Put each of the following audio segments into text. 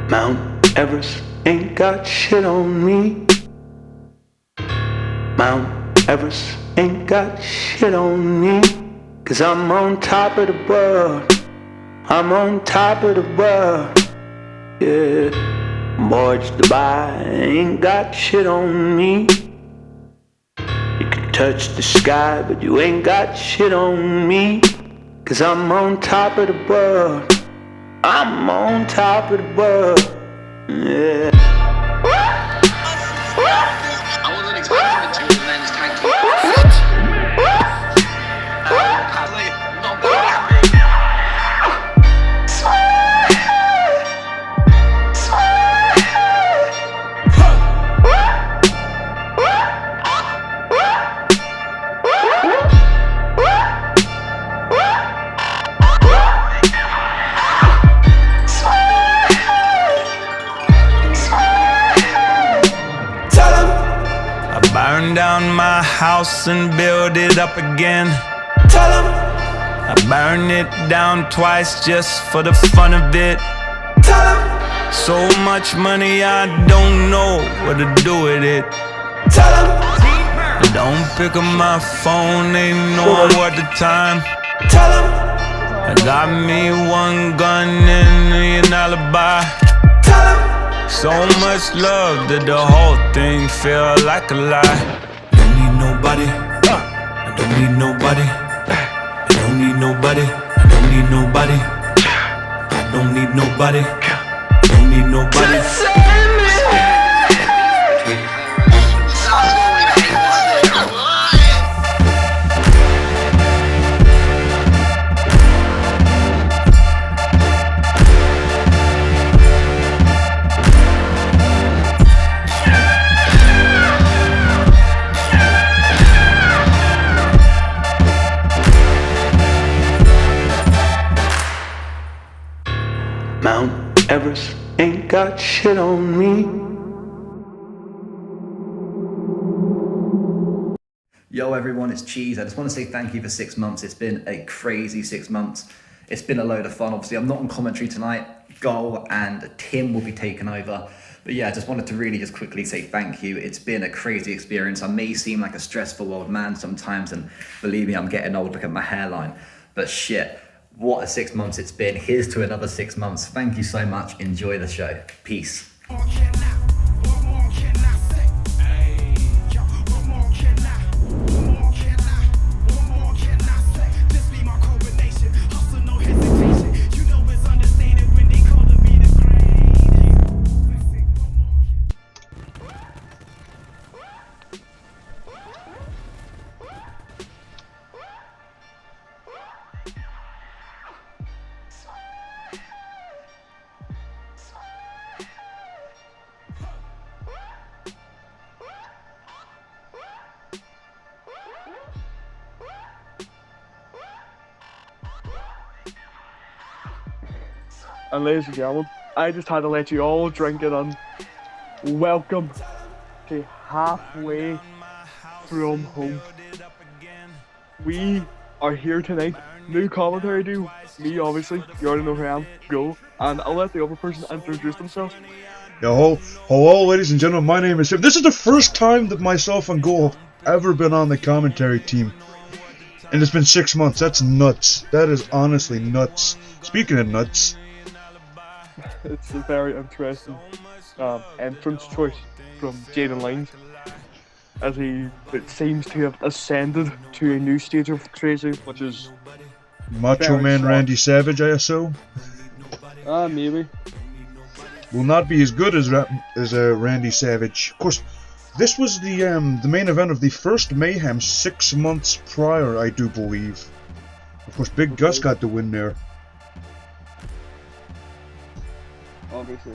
Mount Everest ain't got shit on me. Mount Everest ain't got shit on me. 'Cause I'm on top of the world. I'm on top of the world. Yeah. Boys Dubai ain't got shit on me. You can touch the sky, but you ain't got shit on me. 'Cause I'm on top of the world. I'm on top of the world. Yeah. I wasn't expecting it to, and then it's kind of Burn down my house and build it up again. Tell 'em I burn it down twice just for the fun of it. Tell 'em so much money I don't know what to do with it. Tell 'em don't pick up my phone, ain't no worth the time. Tell 'em I got me one gun and an alibi. Tell 'em so much love that the whole thing feel like a lie. Don't need nobody. I don't need nobody. I don't need nobody. I don't need nobody. I don't need nobody. I don't need nobody. Mount Everest ain't got shit on me. Yo everyone, it's Cheese. I just want to say thank you for 6 months. It's been a crazy 6 months. It's been a load of fun. Obviously, I'm not on commentary tonight. Ghoul and Tim will be taking over. But yeah, I just wanted to really just quickly say thank you. It's been a crazy experience. I may seem like a stressful old man sometimes, and believe me, I'm getting old. Look at my hairline. But shit, what a 6 months it's been. Here's to another 6 months. Thank you so much. Enjoy the show. Peace. And ladies and gentlemen, I just had to let you all drink it in. Welcome to Halfway From Home. We are here tonight. New commentary do. Me, obviously. You already know who I am. Go. And I'll let the other person introduce themselves. Yo, hello ladies and gentlemen, my name is Tim. This is the first time that myself and Go have ever been on the commentary team. And it's been 6 months. That's nuts. That is honestly nuts. Speaking of nuts, It's a very interesting entrance choice from Jaden Lines, as it seems to have ascended to a new stage of crazy, which is Macho very Man sad. Randy Savage, I assume, Maybe. will not be as good as Randy Savage. Of course, this was the main event of the first Mayhem 6 months prior, I do believe. Of course, Big Gus got the win there. Obviously,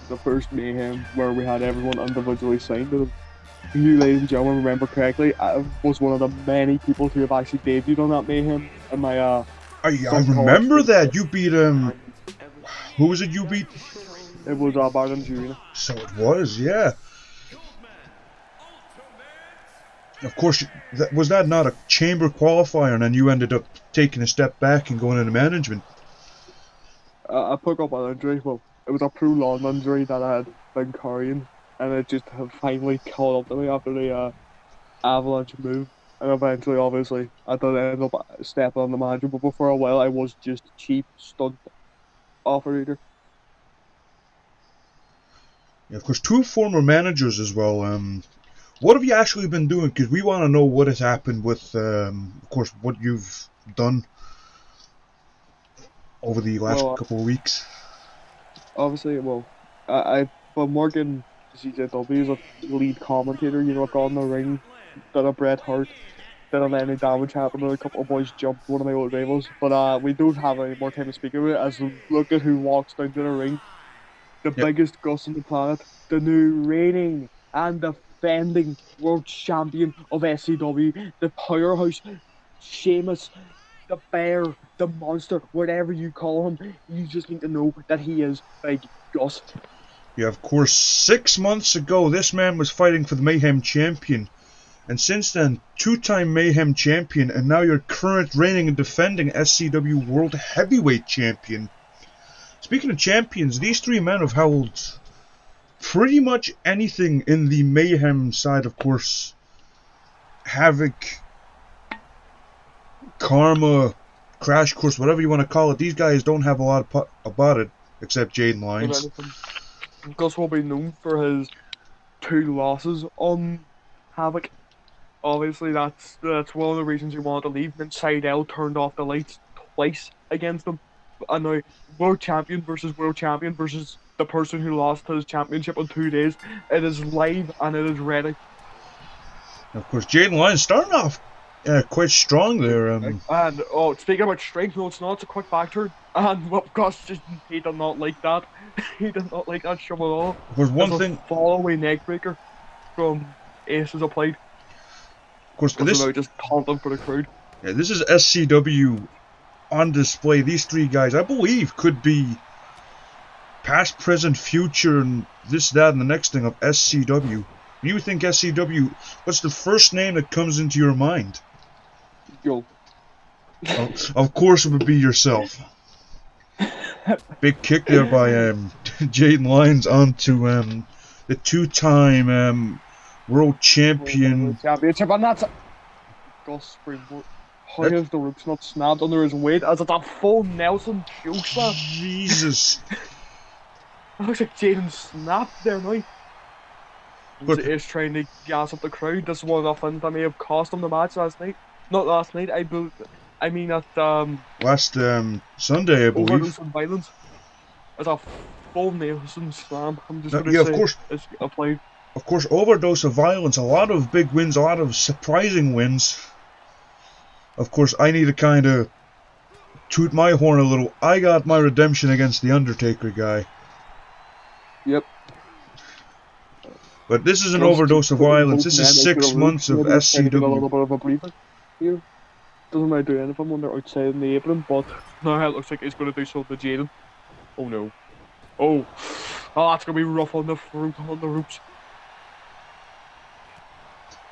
the first Mayhem where we had everyone individually signed. If you, ladies and gentlemen, remember correctly, I was one of the many people who have actually debuted on that Mayhem in my I remember that. You beat who was it you beat? It was Barton Jr. So it was, yeah. Of course, was that not a chamber qualifier, and then you ended up taking a step back and going into management? I picked up an injury. Well, it was a prolonged injury that I had been carrying, and it just had finally caught up to me after the avalanche move. And eventually, obviously, I did end up stepping on the manager, but for a while I was just a cheap stunt operator. Yeah, of course, two former managers as well. What have you actually been doing? Because we want to know what has happened with, of course, what you've done over the last couple of weeks. Obviously, well, I've been working CZW as a lead commentator, you know, like on the ring, did a Bret Hart, didn't let any damage happen, and a couple of boys jumped one of my old rivals. But we don't have any more time to speak about it, as look at who walks down to the ring. The Yep. biggest Gus on the planet, the new reigning and defending world champion of SCW, the powerhouse, Sheamus, the bear, the monster, whatever you call him, you just need to know that he is Big Gus. Yeah, of course, 6 months ago, this man was fighting for the Mayhem champion. And since then, two-time Mayhem champion, and now your current reigning and defending SCW World Heavyweight champion. Speaking of champions, these three men have held pretty much anything in the Mayhem side, of course. Havoc, Karma, Crash Course, whatever you want to call it. These guys don't have a lot about it, except Jaden Lyons. Gus will be known for his 2 losses on Havoc. Obviously, that's one of the reasons he wanted to leave. Then Seidel turned off the lights twice against him. And now, world champion versus the person who lost his championship in 2 days. It is live and it is ready. Of course, Jaden Lyons starting off quite strong there. And speaking about strength, no, it's not. It's a quick back turn. And well, Gus he did not like that. He did not like that shove at all. Was one thing. Follow-away neck breaker from Aces applied. Of course, this just taunting for the crowd. Yeah, this is SCW on display. These three guys, I believe, could be past, present, future, and this, that, and the next thing of SCW. When you think SCW, what's the first name that comes into your mind? Yo. Of course, it would be yourself. Big kick there by Jaden Lyons onto the two-time world champion. Championship, and that's Gus Springboard. How has the ropes not snapped under his weight as it's a full Nelson chokeslap? Jesus. It looks like Jaden snapped there now. But He is trying to gas up the crowd. This is one of the things that may have cost him the match last night. Not last night, I mean at last Sunday, I believe. Overdose on Violence. It's a full Nelson slam. I'm just gonna yeah, say of course. It's applied. Of course, Overdose of Violence, a lot of big wins, a lot of surprising wins. Of course, I need to kind of toot my horn a little. I got my redemption against the Undertaker guy. Yep. But this is an Overdose of Violence. This is 6 months of SCW. A little bit of a breather here. Doesn't really do anything when they're outside in the apron, but now it looks like he's going to do something to Jaden. Oh no. Oh, that's going to be rough on the ropes.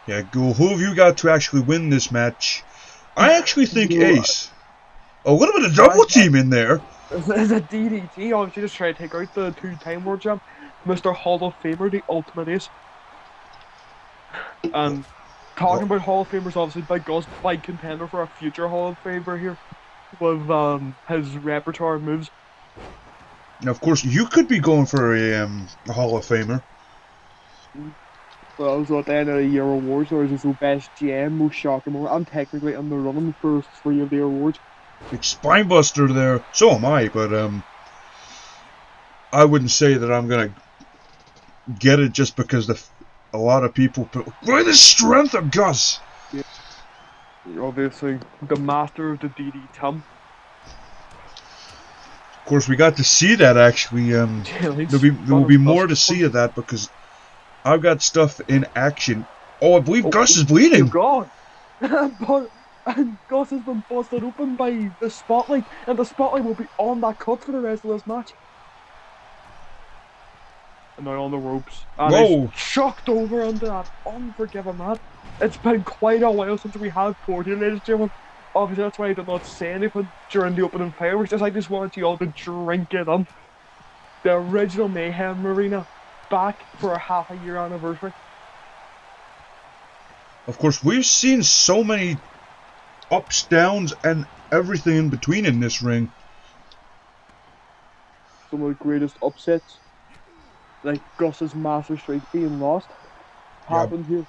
Yeah, Ghoul, who have you got to actually win this match? I actually think Ace. Oh, what about a double team in there? It's a DDT, obviously just trying to take out the 2-time world champ, Mr. Hall of Famer, the Ultimate Ace. And talking about Hall of Famers, obviously Big Gus, big contender for a future Hall of Famer here, with his repertoire of moves. Now, of course, you could be going for a Hall of Famer. Well, so at the end of the year awards, there was the best GM, most shocking moment. I'm technically in the running for 3 of the awards. Big spinebuster there. So am I, but I wouldn't say that I'm gonna get it just because a lot of people put by the strength of Gus. Yeah. You're obviously the master of the DD Of course, we got to see that actually. There will be more to see of that because I've got stuff in action. Oh, I believe Gus is bleeding. God. And Gus has been busted open by the spotlight, and the spotlight will be on that cut for the rest of this match. And now on the ropes. And he's chucked over into that unforgiving mat. It's been quite a while since we had 40, ladies and gentlemen. Obviously, that's why I did not say anything during the opening fireworks. I just wanted you all to drink it on. the original Mayhem arena back for a half a year anniversary. Of course, we've seen so many ups, downs, and everything in between in this ring. Some of the greatest upsets, like Gus's master streak being lost, happened here.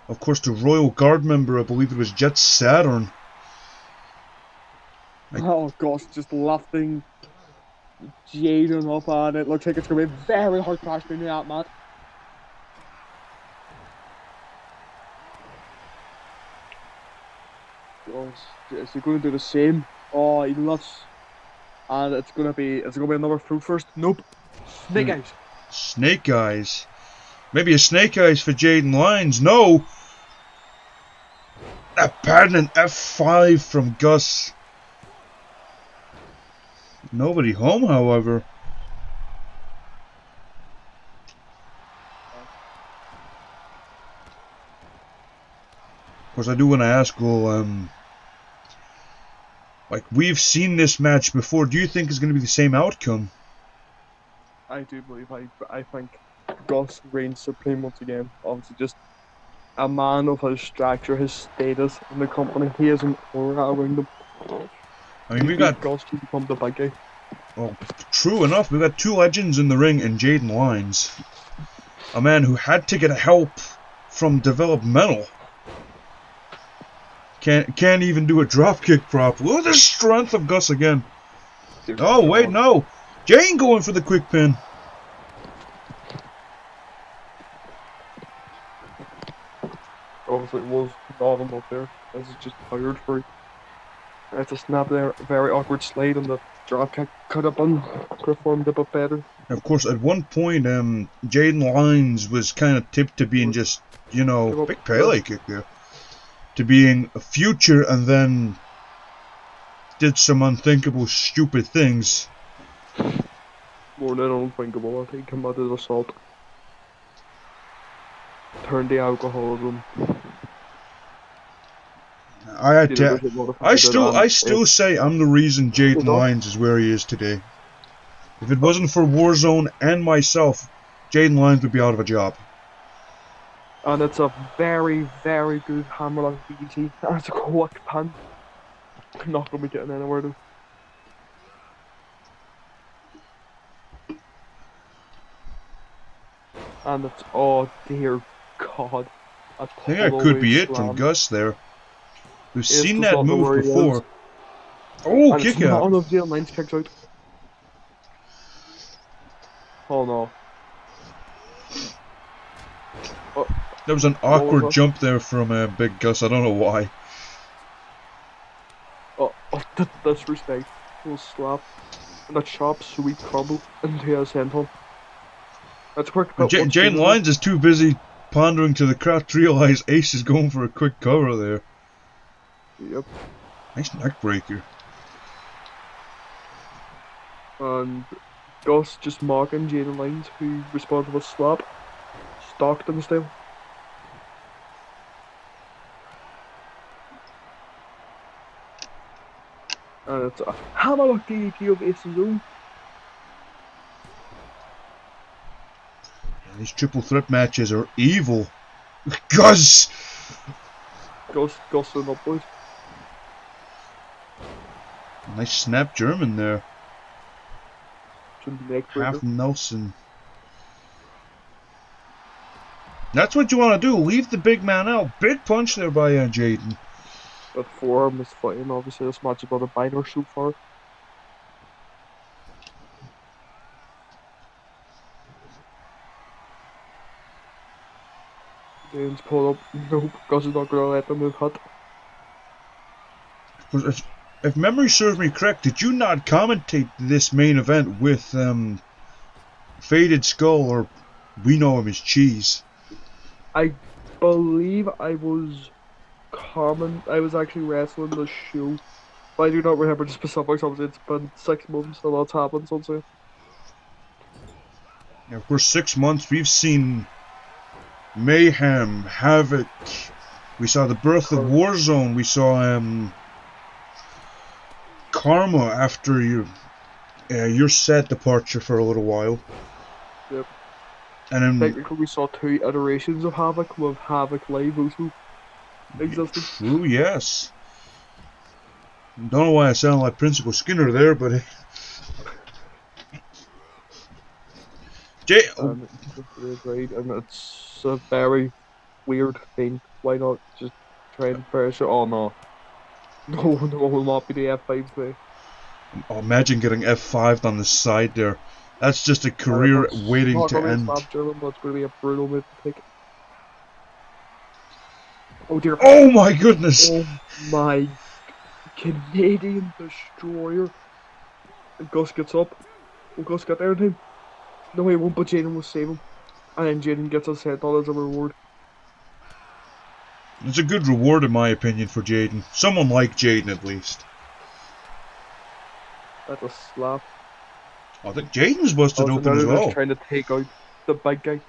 Of course, the Royal Guard member, I believe it was Jet Saturn. Oh Gus just lifting Jaden up, and it looks like it's going to be a very hard crash through that mat. Is he going to do the same? Oh, he loves, and it's going to be another fruit first. Nope, snake eyes. Snake eyes. Maybe a snake eyes for Jaden Lyons. No. A patent F5 from Gus. Nobody home, however. Of course, I do want to ask, well, like, we've seen this match before. Do you think it's going to be the same outcome? I do believe. I think Gus reigns supreme once again. Obviously, just a man of his stature, his status in the company. He has an aura around him. I mean, we got Gus to become the big guy. Well, true enough, we got two legends in the ring in Jaden Lyons. A man who had to get help from developmental. Can't even do a dropkick prop. Look at the strength of Gus again. Oh, wait, no. Jane going for the quick pin. Obviously, it was not him up there. This is just tired for it. It's a snap there, very awkward slide, and the dropkick could have been performed a bit better. Of course, at one point, Jaden Lyons was kind of tipped to being just, you know, big Pele kick there. To being a future, and then did some unthinkable, stupid things. More than unthinkable, I think, committed assault. Turned the alcoholism. I still say I'm the reason Jaden Lyons is where he is today. If it wasn't for Warzone and myself, Jaden Lyons would be out of a job. And it's a very, very good hammerlock DDT. That's a quick pan. Not going to be getting anywhere though. And it's, oh dear God. I think that could be it from Gus there. We've seen that move before. Oh, kick out. None of the lines kicks out. Oh no. Oh. There was an awkward jump there from Big Gus. I don't know why. Oh, disrespect. Little slap. And a chop, sweet combo into his senton. That's quick. Jane Lyons is too busy pondering to the crowd to realize Ace is going for a quick cover there. Yep. Nice neck breaker. And Gus just mocking Jaden Lyons, who responded with a slap. Stockton style. And it's a hammerlock DDT of Ace's own. These triple threat matches are evil. Gus and upward. Nice snap German there. Half Breaker. Nelson. That's what you want to do. Leave the big man out. Big punch there by Jaden. But form is fine. Obviously, this match is about a minor so far. James pulled up. Nope, Gus is not going to let them move hot. If memory serves me correct, did you not commentate this main event with Faded Skull, or we know him as Cheese? I believe I was actually wrestling the show, but I do not remember the specifics. Obviously, it's been 6 months, a lot's happened since then. Yeah, of course, 6 months. We've seen Mayhem, Havoc. We saw the birth of Warzone. We saw Karma after Your set departure for a little while. Yep. And then Technically, we saw 2 iterations of Havoc, with Havoc Live also existed. true, yes. Don't know why I sound like Principal Skinner there, but And it's really great, and it's a very weird thing. Why not just try and pressure? Oh no. No, no one will not be the F5 way. oh, imagine getting F5'd on the side there. That's just a career That's waiting not to going to be a end. slap German, but it's going to be a brutal move to take. Oh dear. Oh my goodness! Oh my Canadian destroyer. And Gus gets up. Will Gus get there in time? No, he won't, but Jaden will save him. And then Jaden gets his head on as a reward. It's a good reward in my opinion for Jaden. Someone like Jaden at least. That's a slap. I think Jaden's busted Also, open now as they're just well. trying to take out the big guy.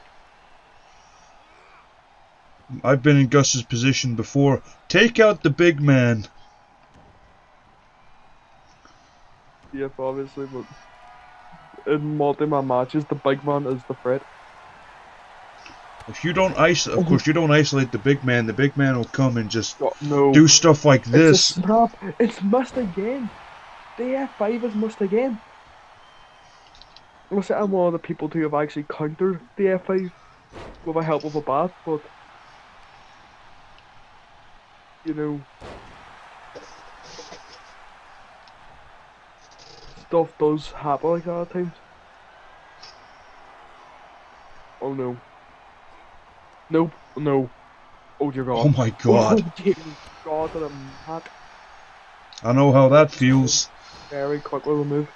I've been in Gus's position before. Take out the big man. Yep, obviously, but in multi-man matches, the big man is the threat. If you don't isolate, of course, you don't isolate the big man will come and just Oh, no. do stuff like It's a this. snap. It's missed again. The F5 is missed again. Listen, I'm one of the people who have actually countered the F5 with the help of a bat, but you know, stuff does happen like that at times. Oh no. Nope, no. Oh dear god. Oh my god. Oh dear god, that I'm not I know how that feels. very quick little move.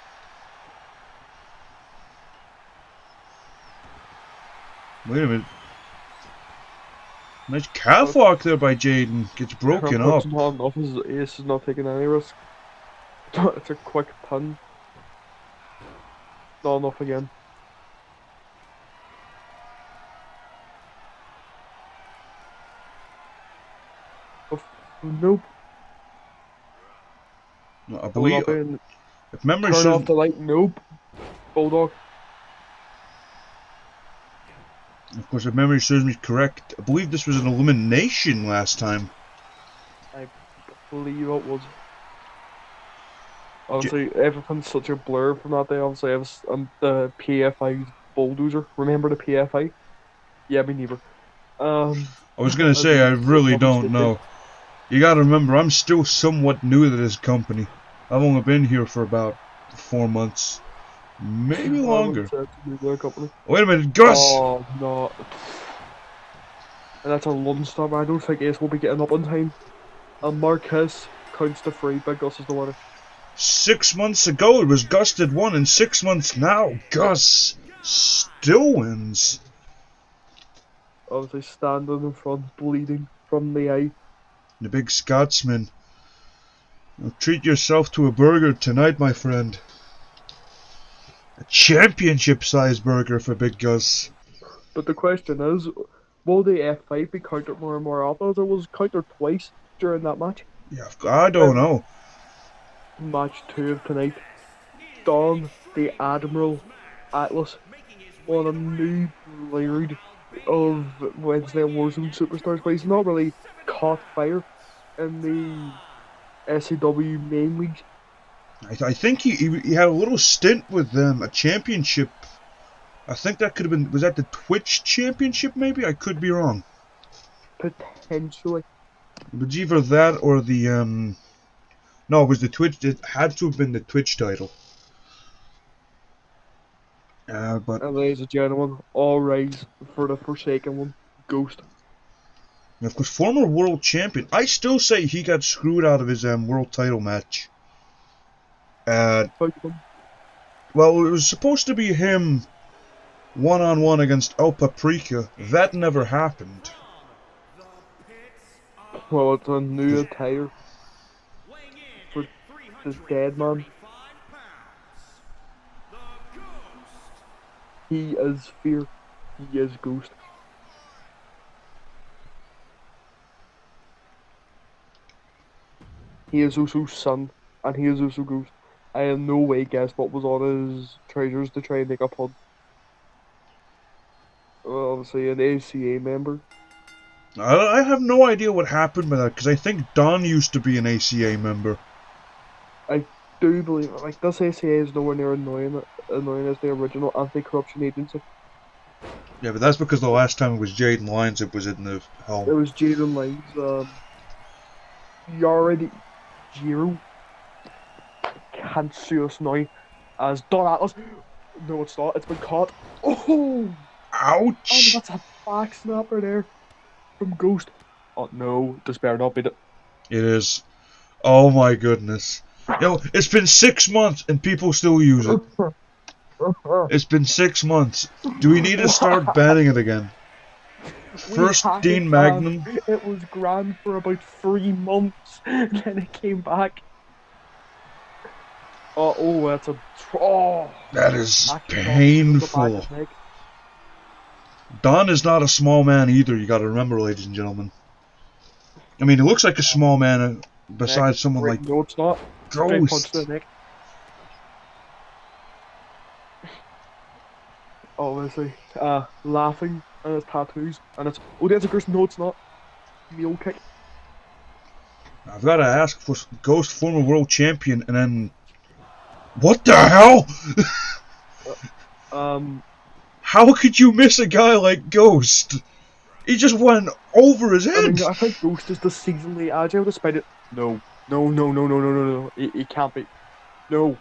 Wait a minute. Nice calf walk there by Jaden. Gets broken up. Not enough. His ace is not taking any risk. It's a quick pun. Not enough again. Nope. I believe, if memory Turn off serves, the light. Nope. Bulldog. of course, if memory serves me correct, I believe this was an elimination last time. I believe it was. Obviously, everything's such a blur from that day. Obviously, I was the PFI bulldozer. Remember the PFI? Yeah, me neither. I was gonna say, I really don't know. You gotta remember, I'm still somewhat new to this company. I've only been here for about 4 months. Maybe longer. Wait a minute, Gus! Oh, no. And that's a lunchtime. I don't think Ace will be getting up on time. And Marquez counts to 3, but Gus is the winner. 6 months ago, it was Gus that won, and 6 months now, Gus still wins. Obviously, standing in front, bleeding from the eye. The big Scotsman. Now treat yourself to a burger tonight, my friend. A championship-sized burger for Big Gus. But the question is, will the F5 be countered more and more often? It was countered twice during that match. Yeah, I don't know. Match 2 of tonight. Dawn, the Admiral Atlas, on a new layered of Wednesday Warzone Superstars, but he's not really caught fire in the SCW main league. I think he had a little stint with them, a championship. I think that could have been, was that the Twitch championship maybe? I could be wrong. Potentially. It was either that or the, no, it was the Twitch, it had to have been the Twitch title. But... And ladies and gentlemen, all rise for the Forsaken one, Ghost. Of course, former world champion. I still say he got screwed out of his world title match. Well, it was supposed to be him one-on-one against El Paprika. That never happened. Well, it's a new attire for this dead man. He is fear. He is Ghost. He is also Sun, and he is also Ghost. I in no way guessed what was on his trousers to try and make a pun. Well, obviously an ACA member. I have no idea what happened with that, because I think Don used to be an ACA member. I do believe like this ACA is nowhere near annoying as the original anti-corruption agency. Yeah, but that's because the last time it was Jaden Lyons that was in the It helm. was Jaden Lyons, you already Giro can't sue us now as Don Atlas. No, it's not. It's been caught. Oh, Ouch! that's a back snapper there from Ghost. Oh no, this better not be the. It is. Oh my goodness. It's been 6 months and people still use it. It's been 6 months. Do we need to start banning it again? First Dean Magnum. It was grand for about 3 months, and then it came back. Oh, that's a. Oh, That is painful. Don is not a small man either, you gotta remember, ladies and gentlemen. I mean, he looks like a small man besides someone like No, it's not. Ghost. Punch to the neck. Obviously, laughing at his tattoos, and it's. Oh, there's a person. No, it's not. Mule kick. I've gotta ask for Ghost, former world champion, and then. What the hell? How could you miss a guy like Ghost? He just went over his head. I mean, I think Ghost is the seasonally agile despite it. No. He can't be. No.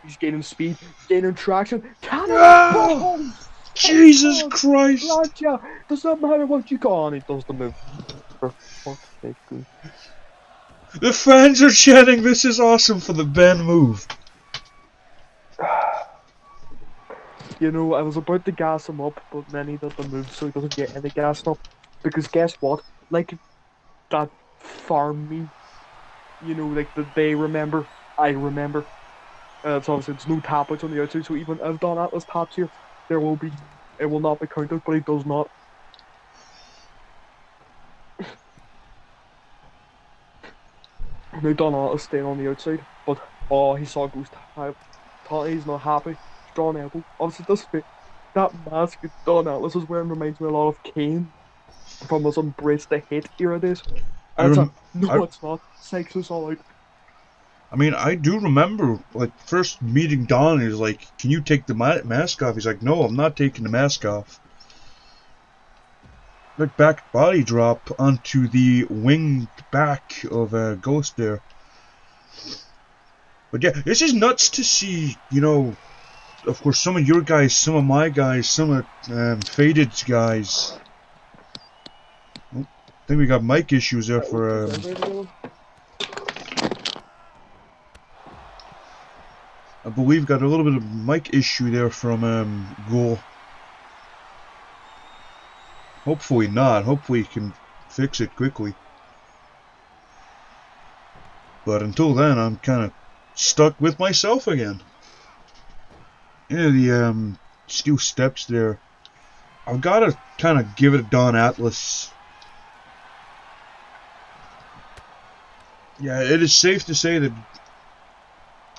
He's gaining speed, gaining traction. Cannonball! Jesus Christ! Gotcha. Doesn't matter what you got on, he does the move. For fuck's sake. The fans are chanting, "This is awesome" for the Ben move. You know, I was about to gas him up, but then he did the move so he doesn't get any gas up. Because guess what? Like, that farm meme, you know, like the they remember, I remember. It's obviously, there's no tap outs on the outside, so even if Don Atlas taps here, it will not be counted, but he does not. Now Don Atlas staying on the outside, but he saw Ghost. He's not happy. Strong elbow. Obviously, that mask Don Atlas is wearing reminds me a lot of Kane from his Embrace the Hate era days. And it's not. Sexus all out. I mean, I do remember, like, first meeting Don, he was like, "Can you take the mask off?" He's like, "No, I'm not taking the mask off." Like, back body drop onto the winged back of Ghost there. But yeah, this is nuts to see, you know, of course, some of your guys, some of my guys, some of Faded's guys. Oh, I think we got mic issues there for... I believe got a little bit of mic issue there from Ghoul. Hopefully not. Hopefully he can fix it quickly. But until then, I'm kind of stuck with myself again. Yeah, the steel steps there. I've got to kind of give it a Don Atlas. Yeah, it is safe to say that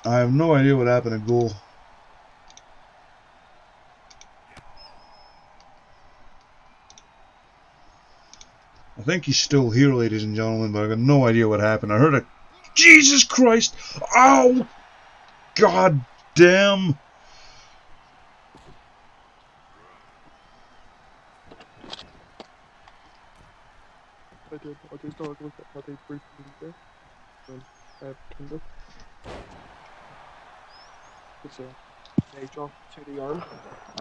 I have no idea what happened to Ghoul. I think he's still here, ladies and gentlemen, but I got no idea what happened. I heard a... Jesus Christ! Ow! God damn! I just don't look at how they briefly there. Kindle. It's a edge off to the arm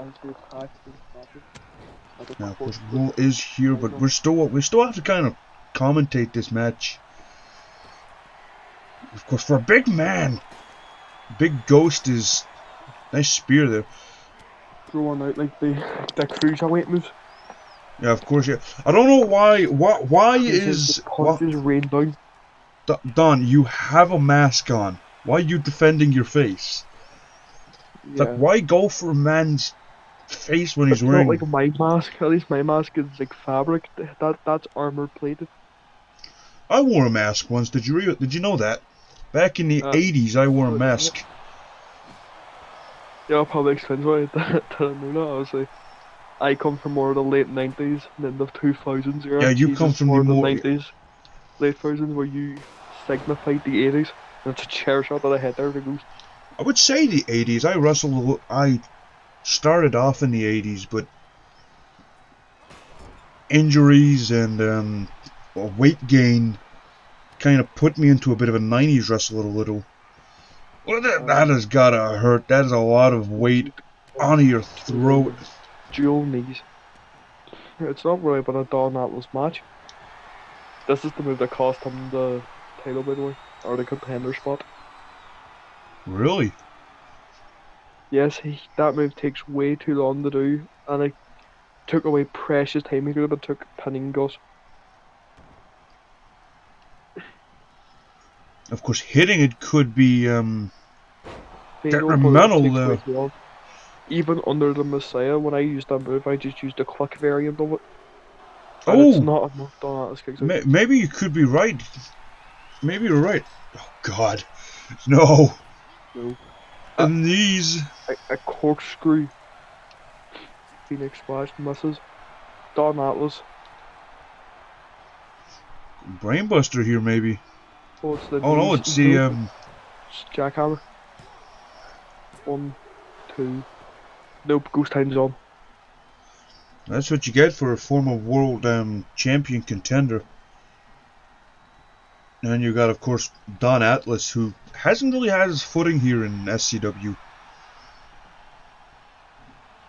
and to attack the body. Now, of course, Ghoul is here, but we still have to kind of commentate this match. Of course, for a big man, Big Ghost is nice spear there. Throw one out like the cruiserweight moves. Yeah, of course. Yeah, I don't know why. Why is punches rain down? Don, you have a mask on. Why are you defending your face? Yeah. Like, why go for a man's face when he's wearing? Not like my mask. At least my mask is like fabric. That's armor plated. I wore a mask once. Did you know that? Back in the 80s, I wore a mask. Yeah, I'll probably explain why I didn't know that. Obviously, I come from more of the late 90s and then the 2000s era. Yeah, you Cheese come is from more the of the more. 90s, late 2000s, where you signified the 80s. And it's a chair shot that I had there for Ghost. I would say the 80s. I started off in the 80s, but injuries and weight gain kind of put me into a bit of a 90s wrestle a little. Well, that has gotta hurt. That is a lot of weight onto your throat. Dual knees. It's not really been a Don Atlas match. This is the move that cost him the title, by the way, or the contender spot. Really? Yes, that move takes way too long to do, and it took away precious time. He could have been took pinning Gus. Of course, hitting it could be Detrimental detrimental. Even under the Messiah, when I used that move, I just used a quick variant of it. And it's Oh, not enough Don Atlas kicks out. maybe you could be right. Maybe you're right. Oh God, no. No. And these. A corkscrew. Phoenix Splash misses. Don Atlas. Brainbuster here, maybe. Oh, it's the Oh no, knees. it's the It's jackhammer. 1, 2. Nope, Ghost Time's on. That's what you get for a former world champion contender. And you got, of course, Don Atlas, who hasn't really had his footing here in SCW.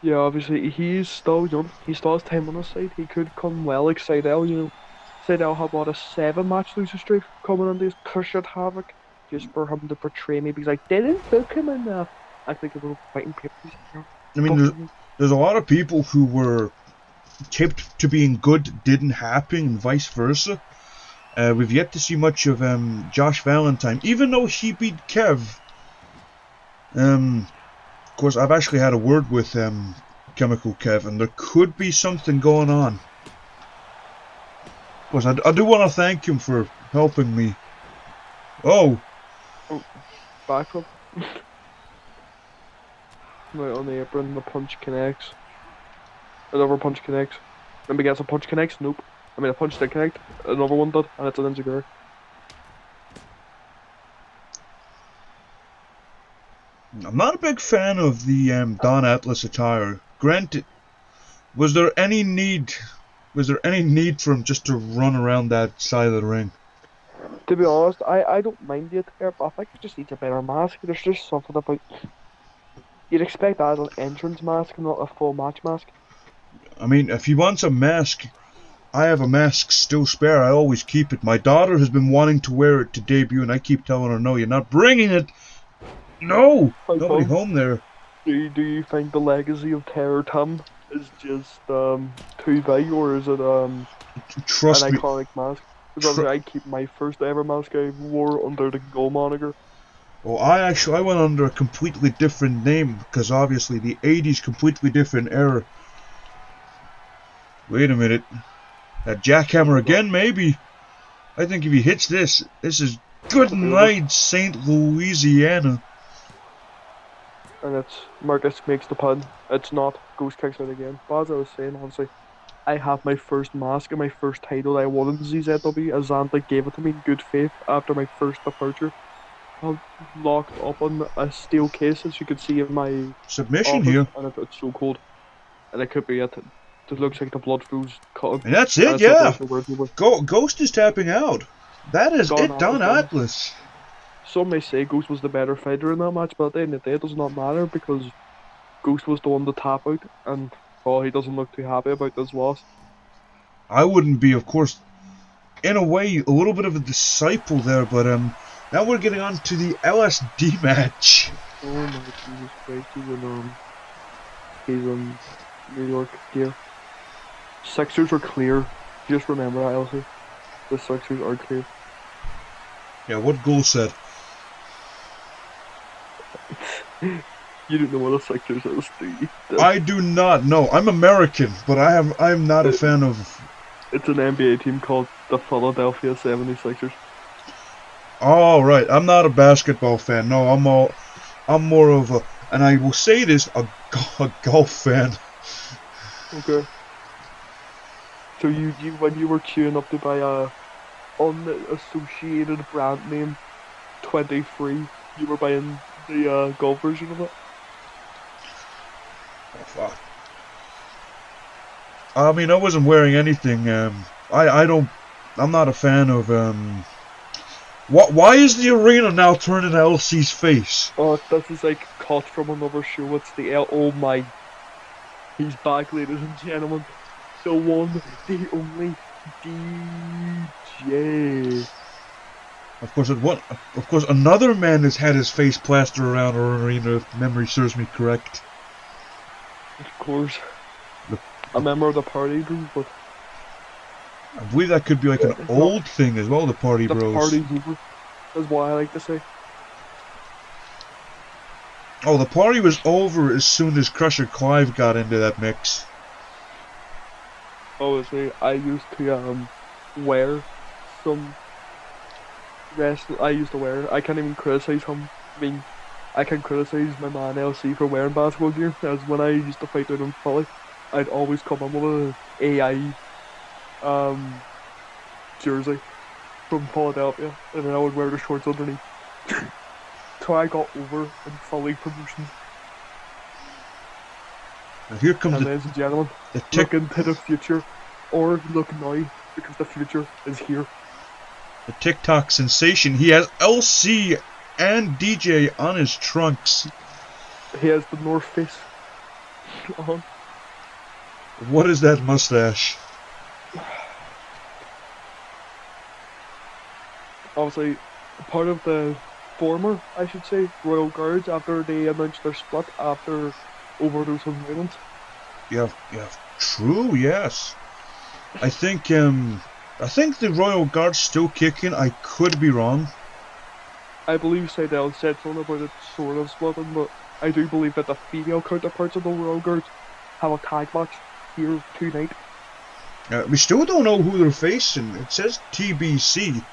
Yeah, obviously he's still young. He still has time on his side. He could come well like Seidel, you know. Seidel had what, a 7-match losing streak coming on this push at Havoc, just for him to portray me because I didn't book him in act like a little fighting papers. I mean, there's a lot of people who were tipped to being good didn't happen, and vice versa. We've yet to see much of Josh Valentine, even though he beat Kev. Of course, I've actually had a word with Chemical Kev, and there could be something going on. Of course, I do want to thank him for helping me. Oh! Back up. Right on the apron, the punch connects. Another punch connects. Then we get a punch connects, nope. I mean, a punch did connect, another one did, and it's an insecure. I'm not a big fan of the Don Atlas attire. Granted, was there any need for him just to run around that side of the ring? To be honest, I don't mind the attire, but I think it just needs a better mask. There's just something about... You'd expect that as an entrance mask, not a full match mask. I mean, if he wants a mask, I have a mask still spare. I always keep it. My daughter has been wanting to wear it to debut, and I keep telling her, no, you're not bringing it. No! Nobody home there. Do you think the legacy of Terror Tim is just too big, or is it Trust an me. iconic mask? Because I keep my first ever mask I wore under the Ghoul moniker. Well, I went under a completely different name, because obviously the 80s completely different era. Wait a minute. That jackhammer again, maybe? I think if he hits this is good night, St. Louisiana. And it's Marcus makes the pun. It's not. Ghost kicks out again. But as I was saying, obviously, I have my first mask and my first title I won in ZZW, as Xanta gave it to me in good faith after my first departure. I'm locked up on a steel case, as you can see in my Submission office, here. and it's so cold. And it could be it. It looks like the blood flows cut. And that's it, yeah. Ghost is tapping out. That is it, Don Atlas. Some may say Ghost was the better fighter in that match, but at the end of the day, it does not matter because Ghost was the one to tap out, and he doesn't look too happy about this loss. I wouldn't be, of course. In a way, a little bit of a disciple there, but now we're getting on to the LSD match. Oh my Jesus Christ, he's in New York gear. Sixers are clear. Just remember that, Elsie. The Sixers are clear. Yeah, what Ghoul said. You don't know what a Sixers is, do you? I do not know. I'm American, but I'm not a fan of... It's an NBA team called the Philadelphia 76ers. Oh, right. I'm not a basketball fan. No, I'm more of and I will say this, a golf fan. Okay. So you when you were queuing up to buy a unassociated brand name 23, you were buying the golf version of it? Oh, fuck. I mean, I wasn't wearing anything. I'm not a fan of. Why is the arena now turning LC's face? Oh, this is like cut from another show. It's the oh my. He's back, ladies and gentlemen. The one, the only DJ. Of course, another man has had his face plastered around our arena, if memory serves me correct. Of course. A member of the party group, but I believe that could be like an old thing as well, the party the bros. party's over. That's what I like to say. Oh, the party was over as soon as Crusher Clive got into that mix. Obviously, I used to wear some wrestling. I can't even criticize him. I mean, I can criticize my man LC for wearing basketball gear. As when I used to fight out in Philly, I'd always come in with a AI jersey from Philadelphia, and then I would wear the shorts underneath. So I got over in Philly promotions. And here comes And ladies and gentlemen, look into the future, or look now, because the future is here. The TikTok sensation. He has LC and DJ on his trunks. He has the North Face on. What is that mustache? Obviously, part of the former, I should say, Royal Guards after they announced their split after Overdose on Violence. Yeah, true, yes. I think the Royal Guard's still kicking. I could be wrong. I believe Seidel said something about it sort of splitting, but I do believe that the female counterparts of the Royal Guards have a tag match here tonight. We still don't know who they're facing. It says TBC.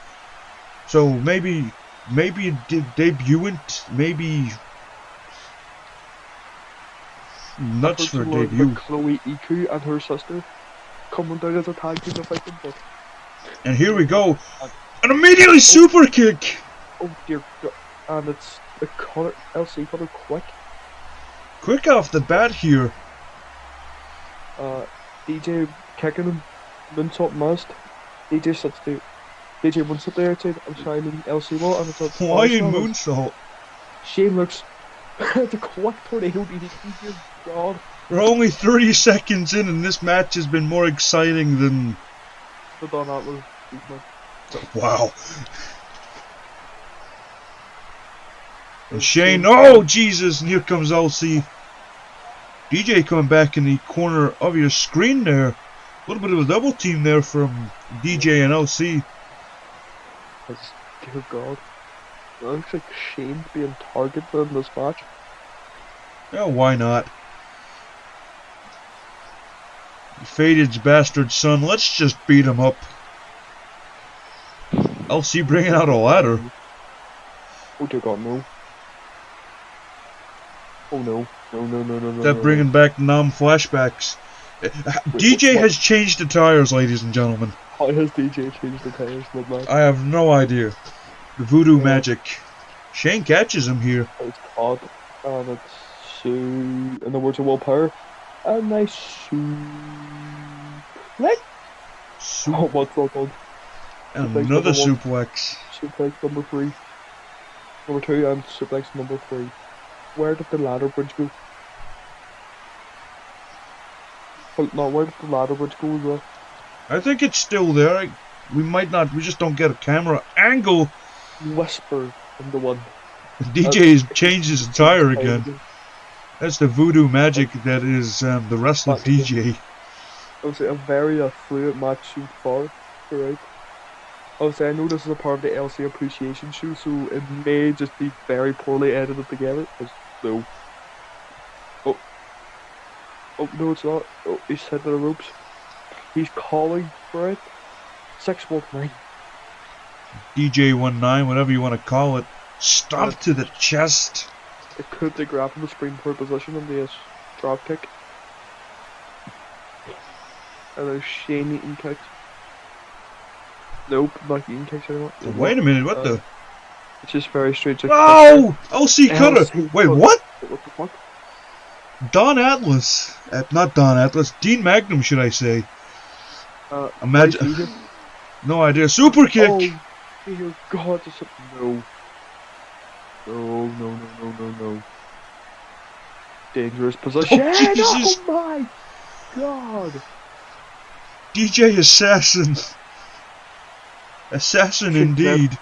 So maybe debutant, maybe nuts for debut. Chloe Iku and her sister coming down as a tag team to fight them, but... And here we go, and immediately super kick. Oh dear God! And it's the cutter, LC cutter quick off the bat here. DJ kicking him, moonsault must. DJ won't sit there outside and shining LC wall, and it's a why in moonsault? Shane looks it's a quick tornado DDT here. God. We're only 30 seconds in, and this match has been more exciting than. The Don Atlas. Wow. And Shane, oh Jesus! And here comes LC. DJ coming back in the corner of your screen there. A little bit of a double team there from DJ and LC. Dear God. It looks like Shane's being targeted in this match. Yeah, why not? Faded's bastard son, let's just beat him up. LC bringing out a ladder. Oh dear God, no. Oh no. No. That bringing back Nam flashbacks. DJ has changed the tires, ladies and gentlemen. How has DJ changed the tires mid-match? I have no idea. The voodoo magic. Shane catches him here. It's odd, and it's in the words of Will Power, a nice suplex. Oh, what's that called? And Suplex another number one. suplex. Suplex number 3. Number 2 and suplex number 3. Where did the ladder bridge go? Well, no, where did the ladder bridge go as well? I think it's still there. We just don't get a camera angle. Whisper in the one. DJ's changed his tire again. That's the voodoo magic that is the wrestling DJ. Obviously, a very fluid match so far, right? Obviously, I know this is a part of the LC appreciation show, so it may just be very poorly edited together. No. Oh, no, it's not. Oh, he's heading to the ropes. He's calling for it. 619. DJ 19, whatever you want to call it. Stomp to the chest. It could they grab from the springboard position and the drop kick. And there's Shane eating kicks. Nope, not eating kicks anymore. Wait a minute, what the? It's just very straight. Oh! LC Cutter! Wait, what? What the fuck? Don Atlas. Not Don Atlas. Dean Magnum, should I say. Imagine. No idea. Super kick! Oh, dear God. No. No. Dangerous position. Oh, Jesus. Oh my God. DJ Assassin. Assassin Kick indeed.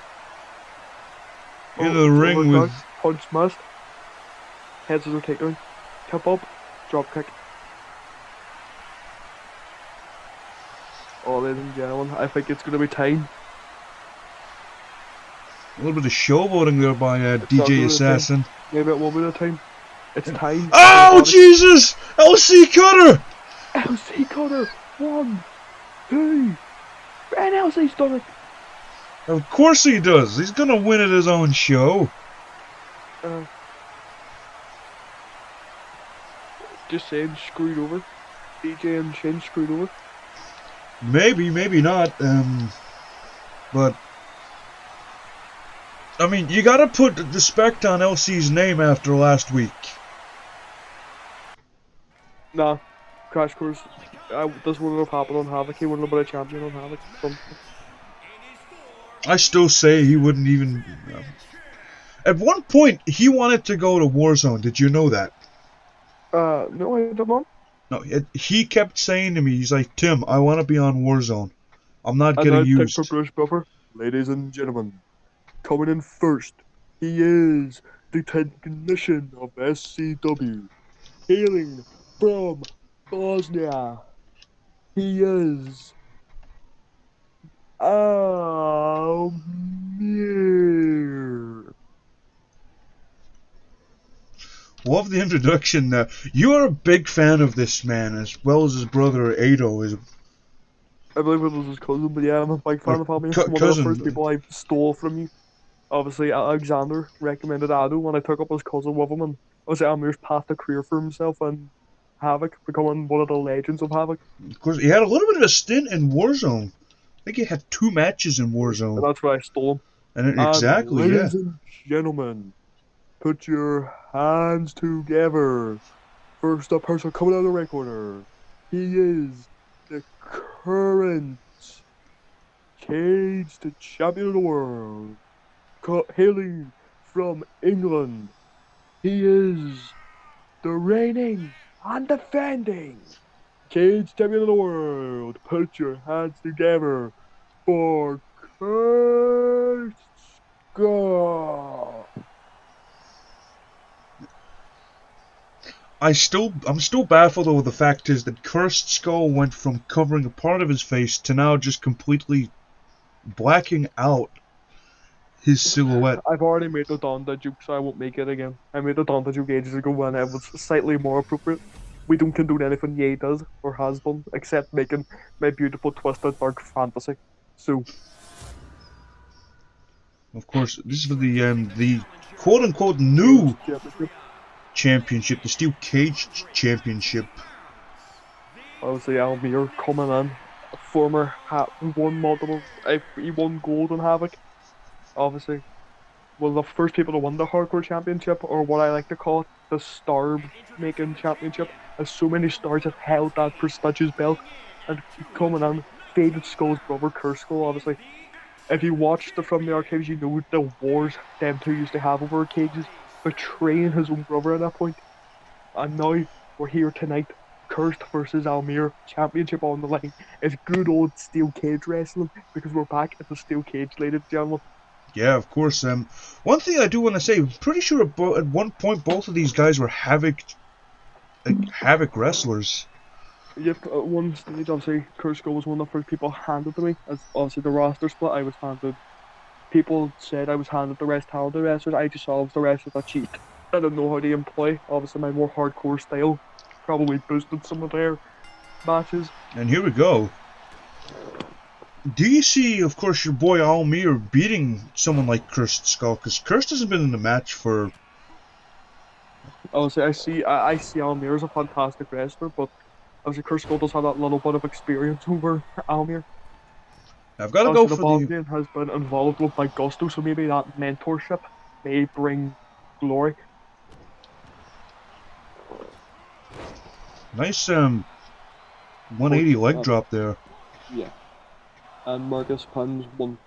In the ring with... Punch smash. Head scissors takedown. Tip up. Drop kick. Oh, ladies and gentlemen, I think it's going to be time. A little bit of showboating there by DJ Assassin. Maybe it will be the time. It's time. Oh, Jesus! LC Cutter! LC Cutter! 1, 2, and LC's done it! Of course he does. He's gonna win at his own show. Just saying, screwed over. DJ and Shin screwed over. Maybe, maybe not. But I mean, you gotta put respect on LC's name after last week. Nah, crash course. This wouldn't have happened on Havoc. He wouldn't have been a champion on Havoc. I still say he wouldn't even. At one point, he wanted to go to Warzone. Did you know that? No, I don't know. No, he kept saying to me, he's like, Tim, I want to be on Warzone. I'm not getting used. For Bruce Buffer, ladies and gentlemen, coming in first, he is the technician of SCW, hailing from Bosnia. He is Amir. Love the introduction. You are a big fan of this man, as well as his brother Ado is. I believe it was his cousin, but yeah, I'm a big fan of Amir. One of the first people I stole from you. Obviously, Alexander recommended Ado when I took up his cousin with him, and obviously Amir's path a career for himself and Havoc, becoming one of the legends of Havoc. Of course, he had a little bit of a stint in Warzone. I think he had 2 matches in Warzone. And that's where I stole him. And exactly, ladies and gentlemen, put your hands together. First up person coming out of the ring corner. He is the current caged champion of the world. Hailing from England. He is the reigning and defending cage champion of the world. Put your hands together for Kurt Skull. I'm still baffled over the fact is that Cursed Skull went from covering a part of his face to now just completely blacking out his silhouette. I've already made the Donda joke, so I won't make it again. I made the Donda joke ages ago and it was slightly more appropriate. We don't condone anything Ye does or has done, except making my beautiful twisted dark fantasy. So, of course, this is for the quote-unquote new championship, the Steel Cage Championship. Obviously, Almir coming in, a former he won gold in Havoc. Obviously, well, the first people to win the Hardcore Championship, or what I like to call it, the Star-making Championship, as so many stars have held that prestigious belt, and coming in, Faded Skull's brother, Curse Skull, obviously. If you watched from the archives, you know the wars them two used to have over cages, betraying his own brother at that point. And now, we're here tonight, Cursed versus Almir, championship on the line. It's good old steel cage wrestling, because we're back at the steel cage, ladies and gentlemen. Yeah, of course. One thing I do want to say, I'm pretty sure at one point both of these guys were Havoc wrestlers. Yep, at one stage, obviously, Kurt Skull was one of the first people handed to me. As obviously the roster split, I was handed. People said I was handed the rest talented wrestlers. I just saw the rest of that cheat. I didn't know how to employ. Obviously, my more hardcore style probably boosted some of their matches. And here we go. Do you see, of course, your boy Almir beating someone like Cursed Skull? Because Cursed hasn't been in the match for Obviously, I see Almir as a fantastic wrestler, but obviously Chris Skull does have that little bit of experience over Almir. I've got to go Obviously, for the the Bosnian has been involved with by Gusto, so maybe that mentorship may bring glory. nice 180 leg drop there. Yeah. And Marcus pins one.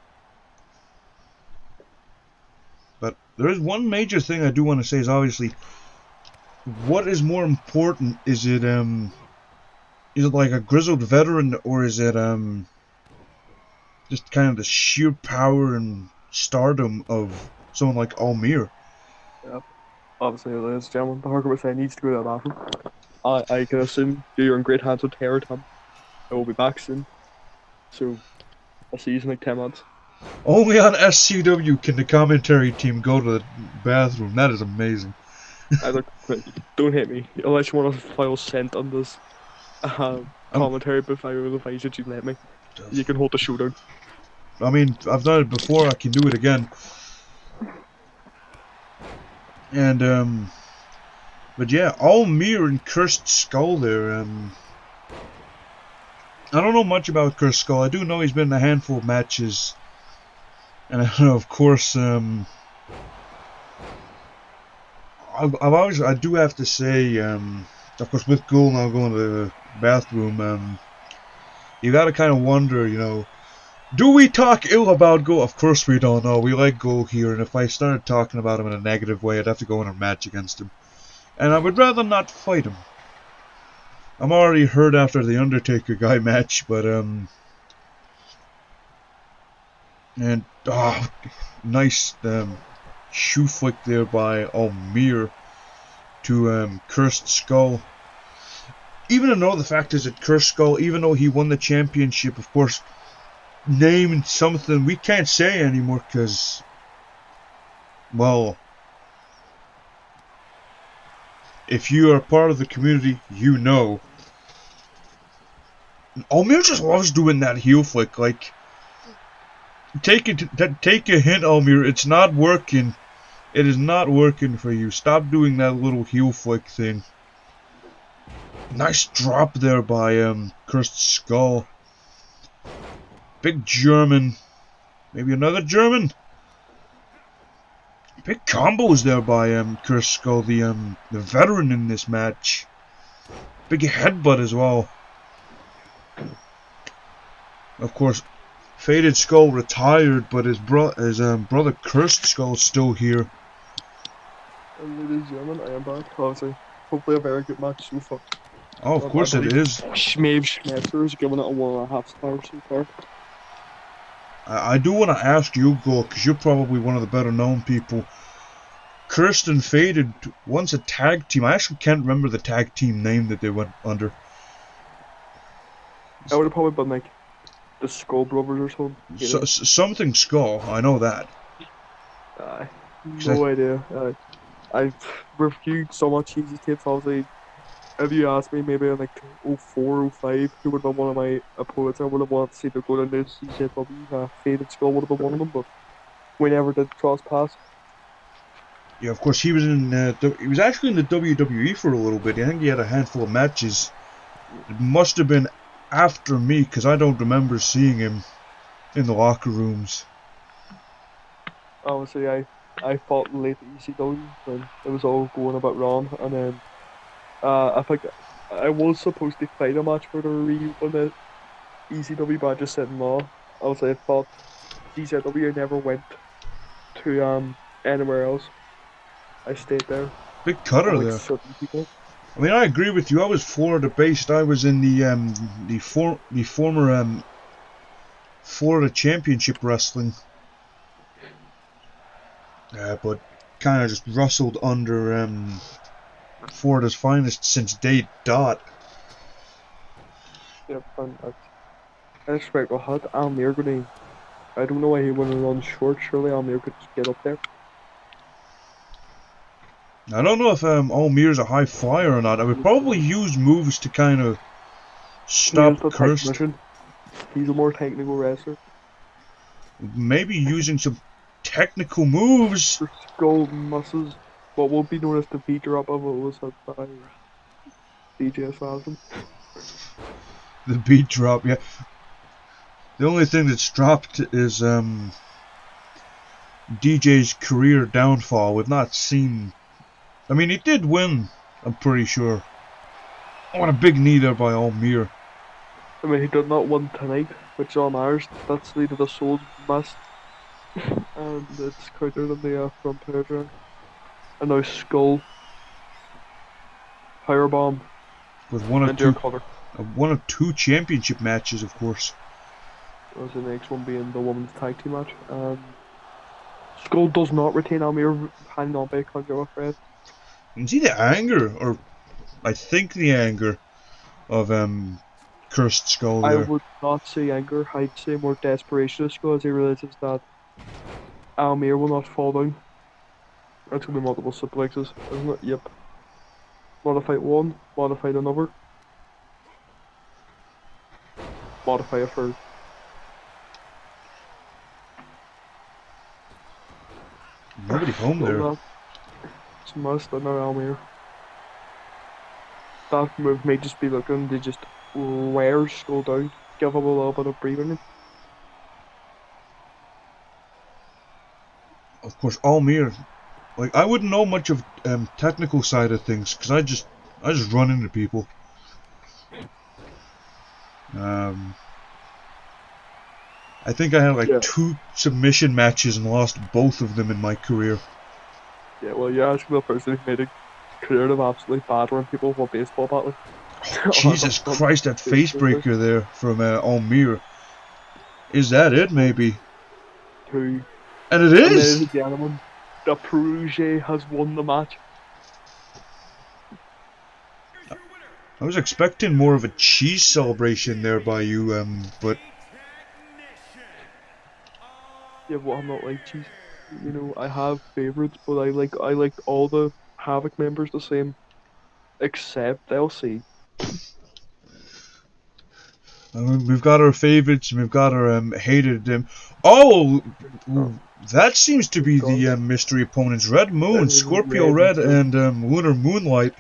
But there is one major thing I do want to say is obviously, what is more important? Is it like a grizzled veteran, or is it just kind of the sheer power and stardom of someone like Almir? Yep. Obviously, ladies and gentlemen, the hardcore say needs to go to the bathroom. I can assume you're in great hands with Terror Tom. I will be back soon. So, I'll see you in like 10 months. Only on SCW can the commentary team go to the bathroom. That is amazing. Don't hit me. Unless you want to file scent on this commentary, but if I will advise that you let me. You can hold the show down. I mean, I've done it before, I can do it again. And, but yeah, Almir and Cursed Skull there, I don't know much about Cursed Skull. I do know he's been in a handful of matches. And I know, of course, I do have to say, of course, with Ghoul now going to the bathroom, you gotta kind of wonder, you know, do we talk ill about Ghoul? Of course we don't know. We like Ghoul here, and if I started talking about him in a negative way, I'd have to go in a match against him. And I would rather not fight him. I'm already hurt after the Undertaker guy match, but, and, nice, shoe flick there by Almir to, Cursed Skull. Even though the fact is that Cursed Skull, even though he won the championship, of course, named something we can't say anymore because, well, if you are part of the community, you know. Almir just loves doing that heel flick. Like, take a hint, Almir. It's not working. It is not working for you. Stop doing that little heel flick thing. Nice drop there by Cursed Skull. Big German. Maybe another German. Big combos there by Cursed Skull, the veteran in this match. Big headbutt as well. Of course, Faded Skull retired, but his brother Cursed Skull is still here. Ladies and gentlemen, I am back. Obviously, hopefully a very good match so far. Oh, of course it is. Schmave Schmetzer is giving it a 1.5 stars so far. I do want to ask you, Ghoul, because you're probably one of the better known people. Cursed and Faded, once a tag team. I actually can't remember the tag team name that they went under. I would have probably been like the Skull Brothers or something. Something Skull, I know that. No idea. I've reviewed so much easy tapes, obviously. If you asked me maybe in like 04, 05, who would have been one of my opponents I would have wanted to see to go down to CZW, Faded Skull would have been one of them, but we never did cross paths. Yeah, of course, he was he was actually in the WWE for a little bit. I think he had a handful of matches. It must have been after me, because I don't remember seeing him in the locker rooms. Obviously, I fought late ECW when it was all going a bit wrong, and then I think I was supposed to fight a match for the reopen the ECW, but I just said no. Obviously, I thought CZW never went to anywhere else. I stayed there. Big cutter like there. Certain people. I mean, I agree with you. I was Florida based. I was in the former Florida Championship Wrestling, but kind of just rustled under Florida's finest since day dot. Yeah, I expect what had Almir going. I don't know why he wouldn't run short. Surely Almir could just get up there. I don't know if Almir's a high flyer or not. I would probably use moves to kind of stop Cursed. He's a more technical wrestler. Maybe using some technical moves. Skull muscles what will be known as the beat drop of it was hit by DJ Assassin. The beat drop, yeah. The only thing that's dropped is DJ's career downfall. We've not seen. I mean, he did win, I'm pretty sure. What a big knee there by Almir. I mean, he did not win tonight, which on ours, that's the lead of the Souls missed. And it's countered in the front pair drag. And now Skull, Powerbomb, With and your cover. one of two championship matches, of course. Whereas the next one being the women's tag team match. Skull does not retain Almir, hanging on by a conjure with Fred. You can see the anger, or I think the anger, of Cursed Skull I there. would not say anger, I'd say more desperation of Skull as he realizes that Almir will not fall down. That's going to be multiple suplexes, isn't it? Yep. Modified one, modified another. Modify a third. Nobody home there. It's must under Almir. That move may just be looking to just wear Skull down, give him a little bit of breathing room. Of course, Almir. Like, I wouldn't know much of technical side of things because I just run into people. I think I had like 2 submission matches and lost both of them in my career. Yeah, well, you're asking the person who made a career of absolutely battering people with baseball battling. Oh, Jesus Christ, that face breaker there from Almir. Is that it, maybe? Who? And it is! And the gentleman, the Perugia has won the match. I was expecting more of a cheese celebration there by you, but... Yeah, well, I'm not like cheese. You know, I have favourites, but I like all the Havoc members the same, except LC. We've got our favourites and we've got our hated them. Oh, that seems to be the mystery opponents: Red Moon, Scorpio Red, and Lunar Moonlight.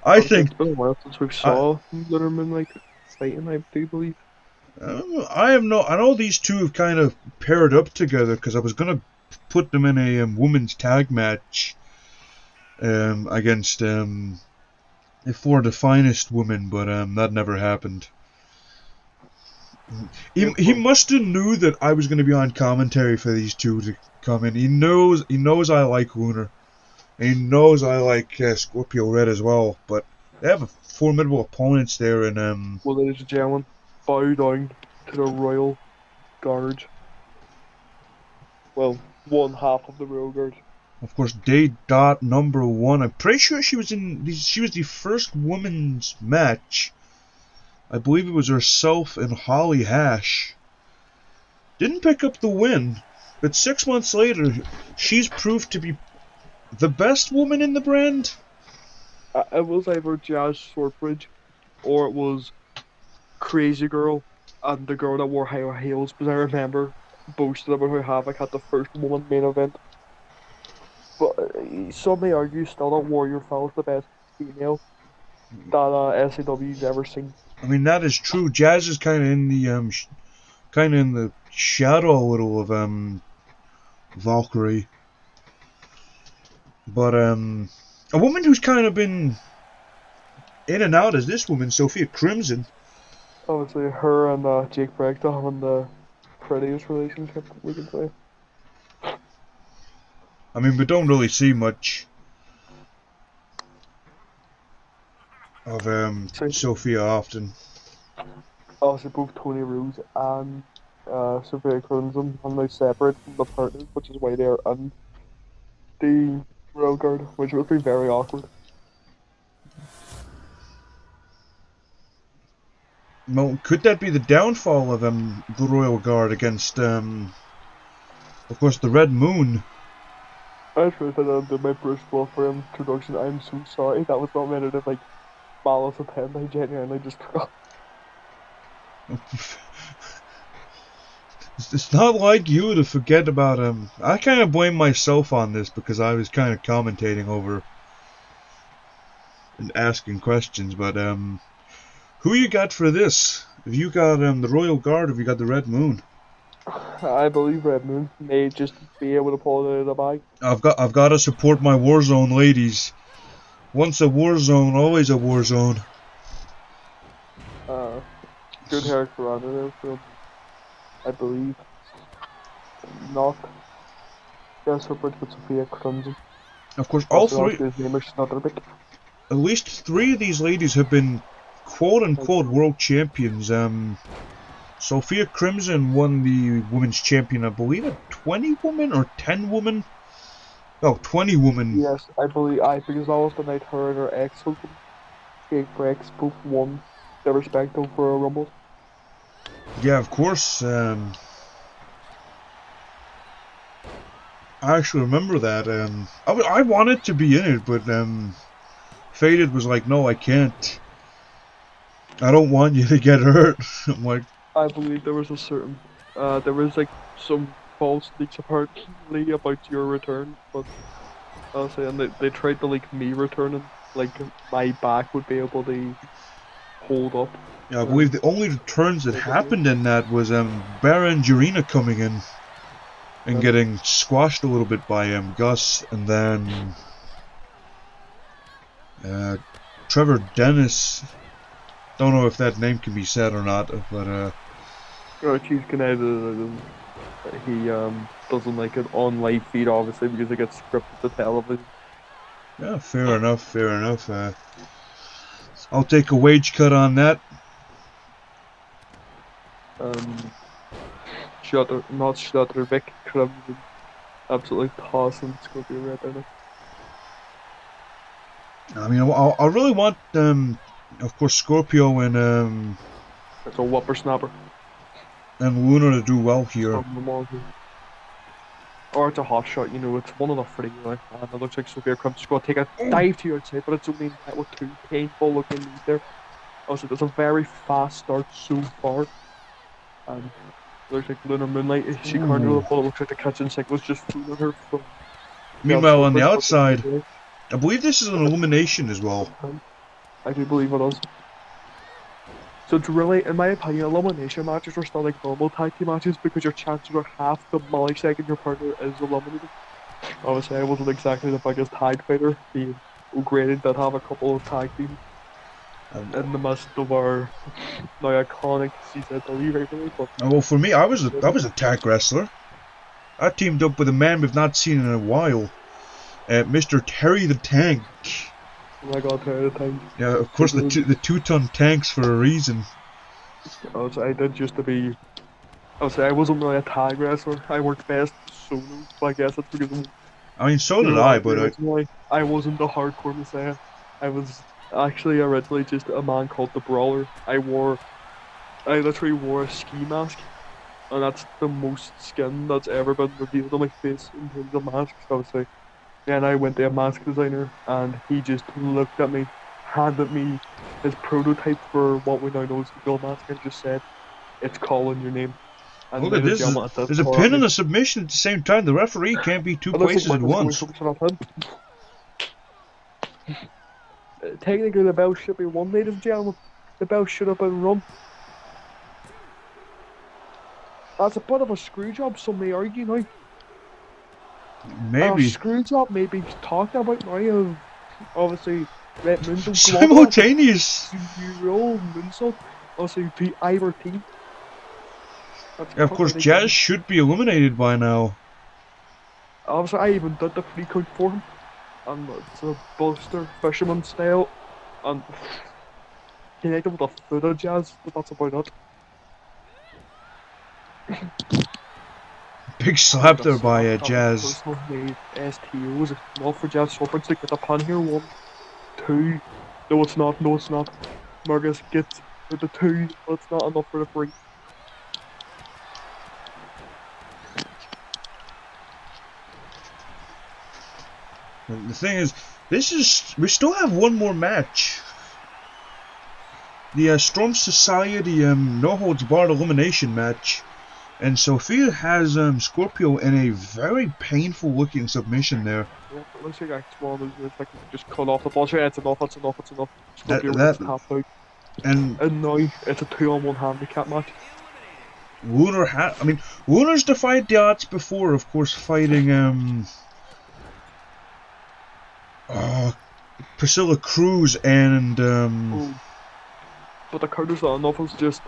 I think It's been a while since we saw Lunar Moonlight fighting, I do believe. I know these two have kind of paired up together because I was gonna put them in a women's tag match against for the finest women, but that never happened. He must have knew that I was going to be on commentary for these two to come in. He knows I like Lunar. And he knows I like Scorpio Red as well. But they have formidable opponents there. And well, ladies and gentlemen, bow down to the Royal Guard. Well, one half of the Royal Guard. Of course, Day Dot #1. I'm pretty sure she was the first women's match. I believe it was herself and Holly Hash. Didn't pick up the win, but 6 months later, she's proved to be the best woman in the brand. It was either Jazz Swordbridge, or it was Crazy Girl and the girl that wore high heels, because I remember boasting about how Havoc had the first woman main event. But some may argue still that Warrior Fell is the best female that SCW's ever seen. I mean, that is true. Jazz is kind of in the shadow a little of Valkyrie, but a woman who's kind of been in and out is this woman, Sophia Crimson. Obviously, her and Jake Bragdon having the prettiest relationship, we can say. I mean, we don't really see much of Sophia often. Obviously, both Tony Rose and Sophia Crimson are now separate from the partners, which is why they are in the Royal Guard, which would be very awkward. Well, could that be the downfall of the Royal Guard against, of course, the Red Moon? I tried to do my Bruce Wilford introduction. I'm so sorry. That was not meant to like malice intent. I genuinely just forgot. It's not like you to forget about him. I kind of blame myself on this because I was kind of commentating over and asking questions. But who you got for this? Have you got the Royal Guard? Or have you got the Red Moon? I believe Red Moon may just be able to pull it out of the bag. I've got to support my Warzone ladies. Once a war zone, always a war zone. Good character on there from, I believe, not Jess Hubbard, but Sophia Crimson. Of course, all three. His name is Snutterbick. At least 3 of these ladies have been quote-unquote world champions. Sophia Crimson won the women's champion, I believe, at 20 women or 10 women. Oh, 20 women. Yes, I believe because that was the night her and her ex-husband, Jake Brex, both won their respective for a Rumble. Yeah, of course. I actually remember that. I wanted to be in it, but Faded was like, "No, I can't. I don't want you to get hurt." I'm like, I believe there was a certain, there was like some false leaks apparently about your return, but honestly, and they tried to leak me returning, like my back would be able to hold up. yeah, I believe the only returns that happened in that was Baron Jurina coming in and getting squashed a little bit by Gus, and then Trevor Dennis. Don't know if that name can be said or not, but He's connected. He doesn't like it on live feed, obviously, because it gets scripted to television. yeah, fair enough, fair enough. I'll take a wage cut on that. Schlotterbeck, Crimson, absolutely tossing Scorpio Red in it. I mean, I really want, of course, Scorpio and It's a whippersnapper. Luna to do well here. Or it's a hot shot, you know, it's one of the three, right? And it looks like Sophia Crimson's going to take a dive to your outside, but it's only met with 2 painful looking leads there. Also, there's a very fast start so far. And it looks like Lunar Moonlight, she can't do the ball, it looks like the catching cycle was just fooling her from. Meanwhile, on the outside, I believe this is an elimination as well. I do believe it is. So it's really, in my opinion, elimination matches are still like normal tag team matches because your chances are half the millisecond your partner is eliminated. Obviously, I wasn't exactly the biggest tag fighter, being graded that have a couple of tag teams in the midst of our now iconic CZW rivalry. But well, for me, I was a tag wrestler. I teamed up with a man we've not seen in a while, Mr. Terry the Tank. Oh my god, Terry the Tank. Yeah, of course, the 2-ton tanks for a reason. I did used to be. I wasn't really a tag wrestler. I worked best solo, so I guess that's because. I mean, so did I, but I wasn't the hardcore messiah. I was actually originally just a man called the Brawler. I literally wore a ski mask, and that's the most skin that's ever been revealed on my face in terms of masks, obviously. Then I went to a mask designer, and he just looked at me, handed me his prototype for what we now know as the Guild mask, and just said, "It's calling your name." And look at this. There's a pin and a submission at the same time. The referee can't be 2 places at once. Technically, the bell should be won, ladies and gentlemen. The bell should have been run. That's a bit of a screw job, some may argue now. Maybe. A screw job may be talked about now. Obviously, Red Moon. Simultaneous. Roll moonsault. Also, to either team. Yeah, of course, Jazz should be eliminated by now. Obviously, I even did the free count for him. And it's a Buster Fisherman style. And connected with a foot of Jazz, but that's about it. Big slap there by Jazz. Personal STOs. Not for Jazz Swords to get a pan here. 1, 2. No, it's not. No, it's not. Marcus gets with the 2, but it's not enough for the 3. The thing is, we still have one more match. The Storm Society No Holds Barred elimination match. And Sophia has Scorpio in a very painful looking submission there. Yeah, it looks like X1 is like just cut off the ball. Yeah, it's enough, it's enough, it's enough. Scorpio gets tapped out. And now it's a 2-on-1 handicap match. Wooner's defied the odds before, of course, fighting Priscilla Cruz and But the counters not enough. It's just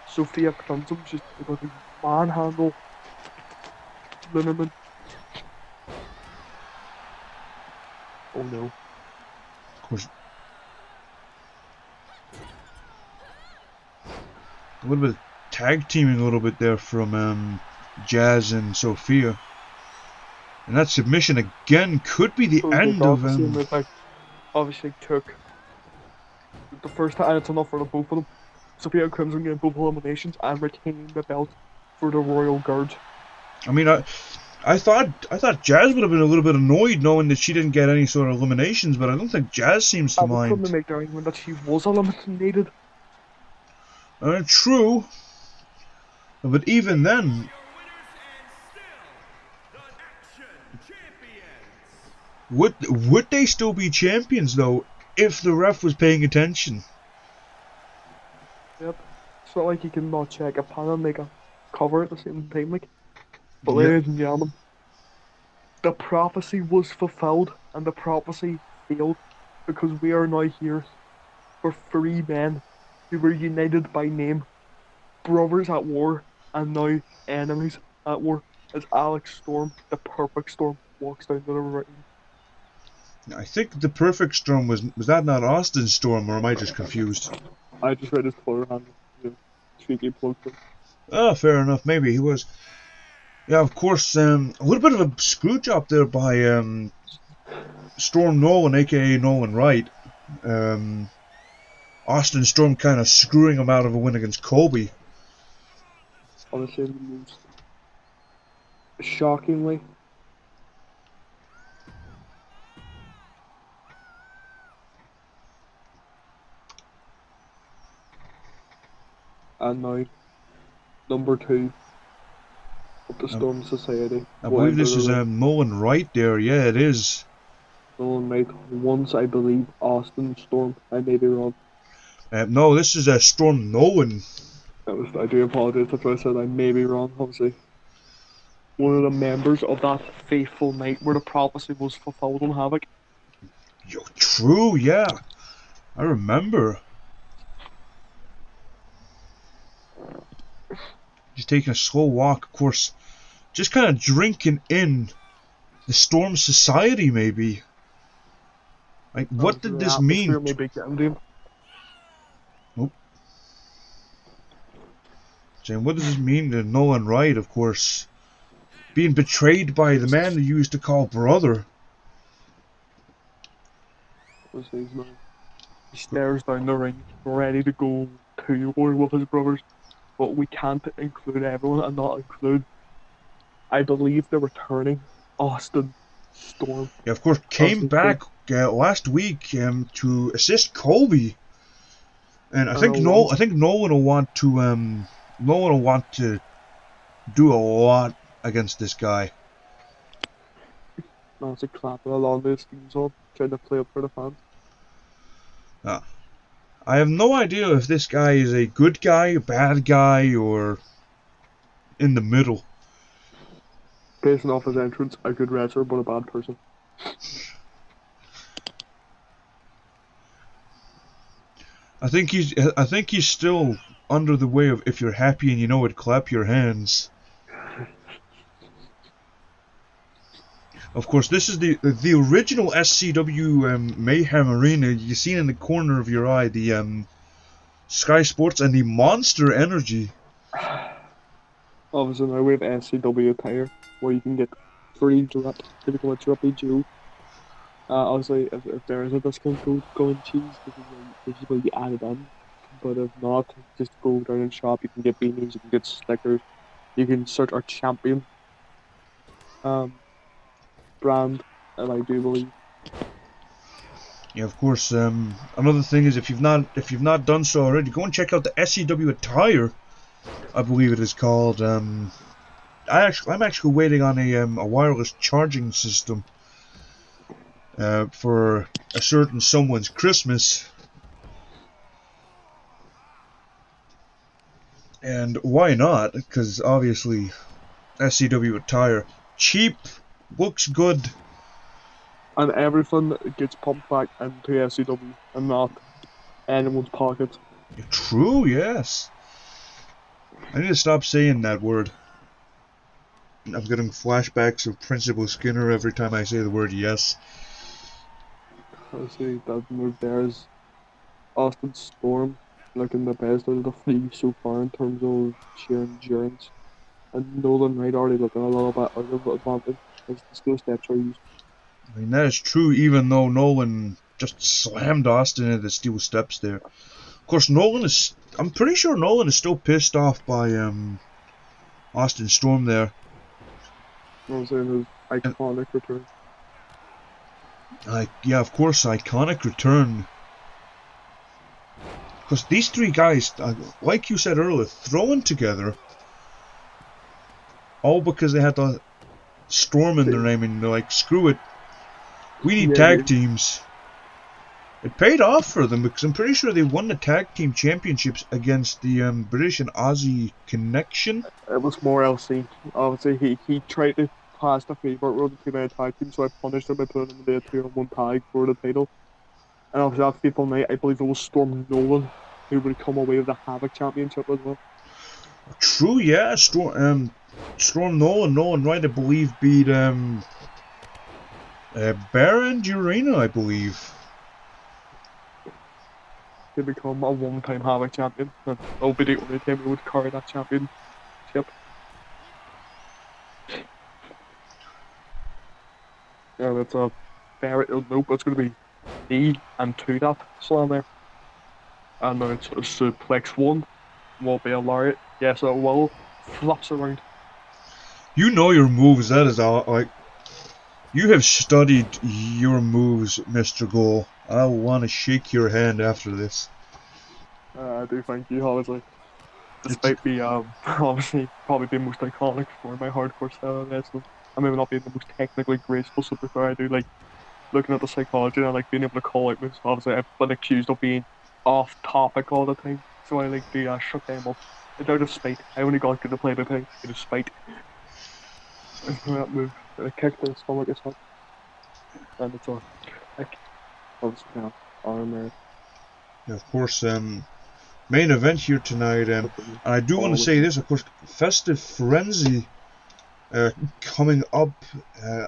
Sophia Clemson just got to manhandle Linneman. Oh no. Of course. A little bit of tag teaming a little bit there from Jazz and Sophia. And that submission again could be the end of obviously took the first time, and it's enough for the both of them. Sophia Crimson getting both eliminations and retaining the belt for the Royal Guard. I mean, I thought Jazz would have been a little bit annoyed knowing that she didn't get any sort of eliminations, but I don't think Jazz seems to mind. I was make the argument that she was eliminated. True, but even then, would they still be champions though if the ref was paying attention? Yep, it's not like you can not check a pan and make a cover at the same time, like. But ladies and gentlemen, the prophecy was fulfilled, and the prophecy failed, because we are now here for 3 men who were united by name, brothers at war, and now enemies at war, as Alex Storm, the Perfect Storm, walks down to the ring. I think the Perfect Storm was that not Austin Storm, or am I just confused? I just read his Twitter handle. Cheeky plug. Oh, fair enough. Maybe he was. Yeah, of course. A little bit of a screw job there by Storm Nolan, aka Nolan Wright. Austin Storm kind of screwing him out of a win against Colby. Honestly, the most shockingly. And now, number 2 of the Storm Society. I believe this is Nolan Wright there. Yeah, it is. Nolan Wright. Once, I believe, Austin Storm. I may be wrong. No, this is Storm Nolan. I do apologize. That's why I said I may be wrong. Obviously, one of the members of that faithful night where the prophecy was fulfilled on Havoc. Yo, true. Yeah, I remember. Just taking a slow walk, of course, just kind of drinking in the Storm Society, maybe. Like, what did this mean? Nope. Saying, what does this mean to Nolan Wright, of course? Being betrayed by the man that you used to call brother. He stares down the ring, ready to go to war with his brothers. But we can't include everyone and not include, I believe, the returning Austin Storm. Yeah, of course, came back last week to assist Colby, and I think Nolan will want to do a lot against this guy. Massive clapping along these schemes on, trying to play up for the fans. I have no idea if this guy is a good guy, a bad guy, or in the middle. Based off his entrance, a good wrestler but a bad person. I think he's still under the way of if you're happy and you know it, clap your hands. Of course, this is the original SCW Mayhem arena. You see in the corner of your eye the Sky Sports and the Monster Energy. Obviously now we have SCWATTIRE, where you can get free direct physical therapy Joe. Obviously, if there is a discount code, go and choose. This is where you add it in. But if not, just go down and shop. You can get beanies, you can get stickers, you can search our champion brand, and I do believe. Yeah, of course. Another thing is if you've not done so already, go and check out the SCWATTIRE I believe it is called. I'm actually waiting on a wireless charging system for a certain someone's Christmas. And why not? Because obviously, SCWATTIRE, cheap, looks good. And everything gets pumped back into SCW and not anyone's pocket. True, yes. I need to stop saying that word. I'm getting flashbacks of Principal Skinner every time I say the word yes. Obviously, that move there is Austin Storm looking the best out of the three so far in terms of sheer endurance. And Nolan Wright already looking a little bit out of advantage as the slow steps are used. I mean, that is true, even though Nolan just slammed Austin into the steel steps there. Of course, I'm pretty sure Nolan is still pissed off by Austin Storm there. I'm saying his iconic return. Yeah, of course, iconic return. Because these three guys, like you said earlier, throwing together, all because they had the Storm in their name, and they're like, screw it, we need tag teams. It paid off for them, because I'm pretty sure they won the tag team championships against the British and Aussie Connection. It was more LC. Obviously, he tried to pass the favourite role between the tag team, so I punished him by putting him in the 2-on-1 tag for the title. And obviously, that fateful night, I believe it was Storm Nolan who would come away with the Havoc championship as well. True, yeah. Storm Nolan Wright, I believe, beat Baron Durina, I believe. He become a one-time Havoc champion, and it'll be the only time he would carry that championship. Yeah, that's a very nope. It's going to be D and 2 that slam there. And now it's a suplex 1. Will be a lariat. Yes, it will. Flops around. You know your moves. That is all. Like, you have studied your moves, Mr. Ghoul. I want to shake your hand after this. I do thank you, obviously. Despite being obviously probably the most iconic for my hardcore style of wrestling. I maybe not being the most technically graceful superstar. I do like looking at the psychology and I like being able to call out moves. Obviously, I've been accused of being off topic all the time, so I like to shut them up. It's out of spite. I only got good to play the thing out of spite. That move, I kicked the stomach as well. And it's a kick. Obviously, arm there. Yeah, of course, main event here tonight, and I do want to say this, of course, Festive Frenzy coming up.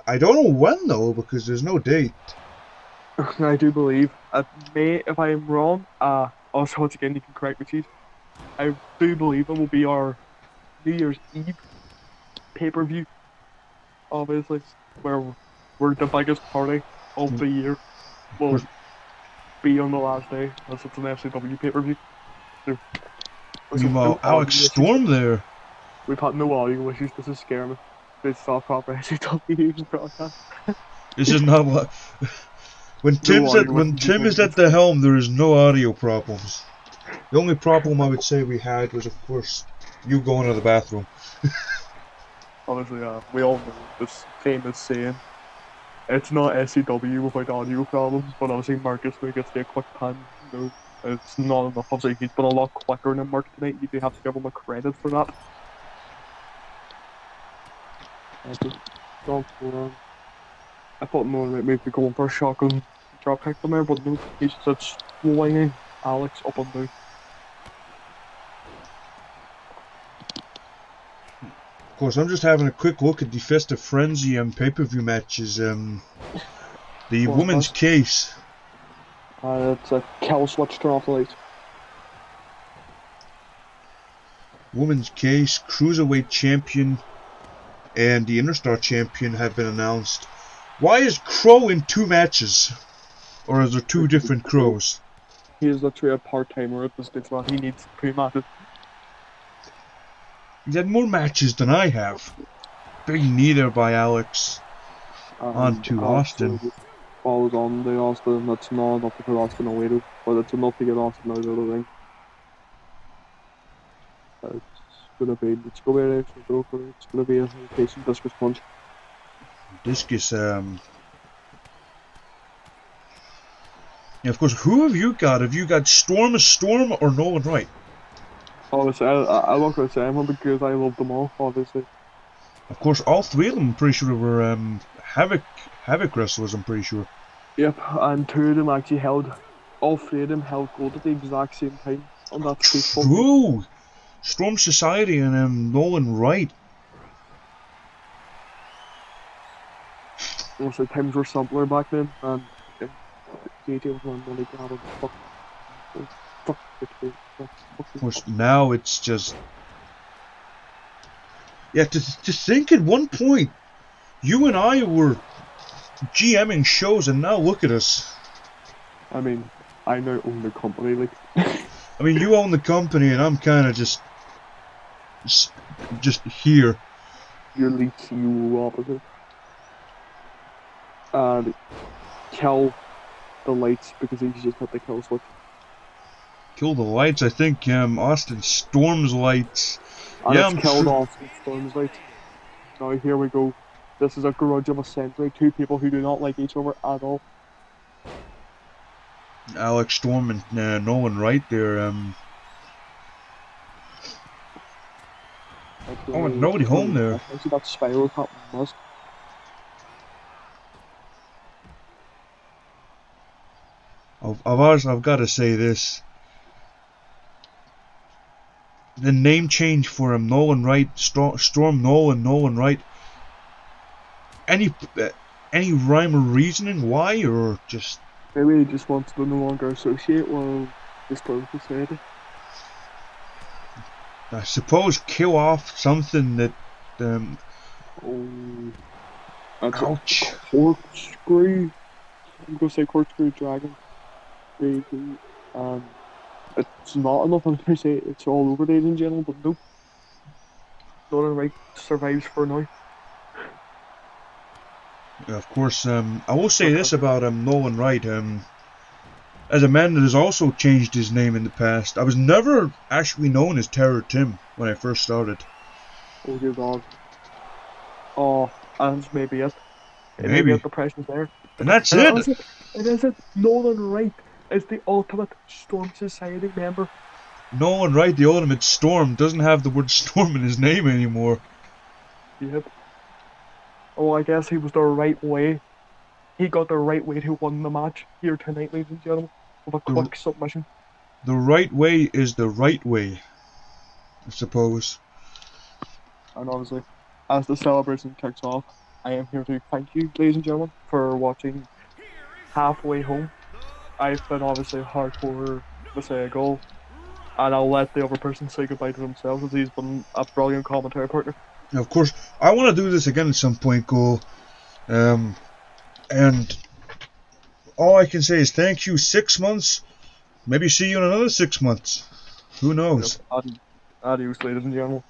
I don't know when though, because there's no date. I do believe it may, if I am wrong, also once again you can correct me, Chief. I do believe it will be our New Year's Eve pay-per-view, obviously, where we're the biggest party of the year. Will be on the last day, as it's an FCW pay-per-view. So, Meanwhile, Alex Storm there. We've had no audio issues. This is scaring me. This is all proper SCW broadcast. This is not what. When Tim is at the helm, there is no audio problems. The only problem I would say we had was, of course, you going to the bathroom. Honestly, we all know this famous saying. It's not SCW without audio problems, but obviously Marcus will get a quick pan. No, it's not enough. Obviously, he's been a lot quicker than Mark tonight. You do have to give him a credit for that. I thought Nolan might maybe going for a shotgun drop kick from there, but no, he's just swinging Alex up and down. Of course, I'm just having a quick look at the Festive Frenzy pay-per-view matches. The women's case. It's a Cal switch, turn off the lights. Women's case, Cruiserweight Champion and the Interstar Champion have been announced. Why is Crow in 2 matches? Or is there 2 different Crows? He is literally a part-timer at this stage, man. He needs 3 matches. He had more matches than I have. Big neither by Alex. On to Austin. Follows on the Austin. That's not enough to put Austin away though, but it's enough to get Austin out of the ring. It's gonna be a patient discus punch. Discus, yeah, of course, who have you got? Have you got Storm or Nolan Wright? Obviously, I'm not gonna say anyone because I love them all, obviously. Of course, all three of them, I'm pretty sure, were Havoc wrestlers, I'm pretty sure. Yep, and two of them actually all three of them held gold at the exact same time. And that's true! Storm Society and Nolan Wright. Also, times were simpler back then, and JJ was money grabbing. Of course, now it's just... Yeah, to think at one point, you and I were GMing shows, and now look at us. I mean, I now own the company, like... I mean, you own the company, and I'm kind of just here. Your lead CEO opposite. And kill the lights because he's just hit the kill switch. Kill the lights? I think Austin Storm's lights. And yeah, it's killed Austin Storm's lights. Now here we go. This is a grudge of a century. Two people who do not like each other at all. Alex Storm and Nolan Wright there. Oh, and nobody home there. I see that spiral top mask. I've got to say this. The name change for him, Nolan Wright, Storm Nolan Wright. Any rhyme or reasoning why, or just? Maybe he just wants to no longer associate with the Storm Society. I suppose kill off something that. Ouch. Corkscrew. I'm gonna say corkscrew dragon. It's not enough, I'm gonna say it's all over, ladies and gentlemen, but nope. Nolan Wright survives for now. Of course, I will say this about Nolan Wright. As a man that has also changed his name in the past, I was never actually known as Terror Tim when I first started. Oh dear God. Oh, and maybe it. Maybe. The pressure's there. And that's it! It is it. Nolan Wright is the ultimate Storm Society member. Nolan Wright, the ultimate Storm, doesn't have the word Storm in his name anymore. Yep. Oh, I guess he was the right way. He got the right way to win the match here tonight, ladies and gentlemen, with a quick submission. The right way is the right way, I suppose. And honestly, as the celebration kicks off, I am here to thank you, ladies and gentlemen, for watching Halfway Home. I've been obviously hardcore Messiah Ghoul, and I'll let the other person say goodbye to themselves as he's been a brilliant commentary partner. Of course, I want to do this again at some point, Ghoul. And all I can say is thank you. 6 months. Maybe see you in another 6 months. Who knows? Yep. Adios, ladies and gentlemen.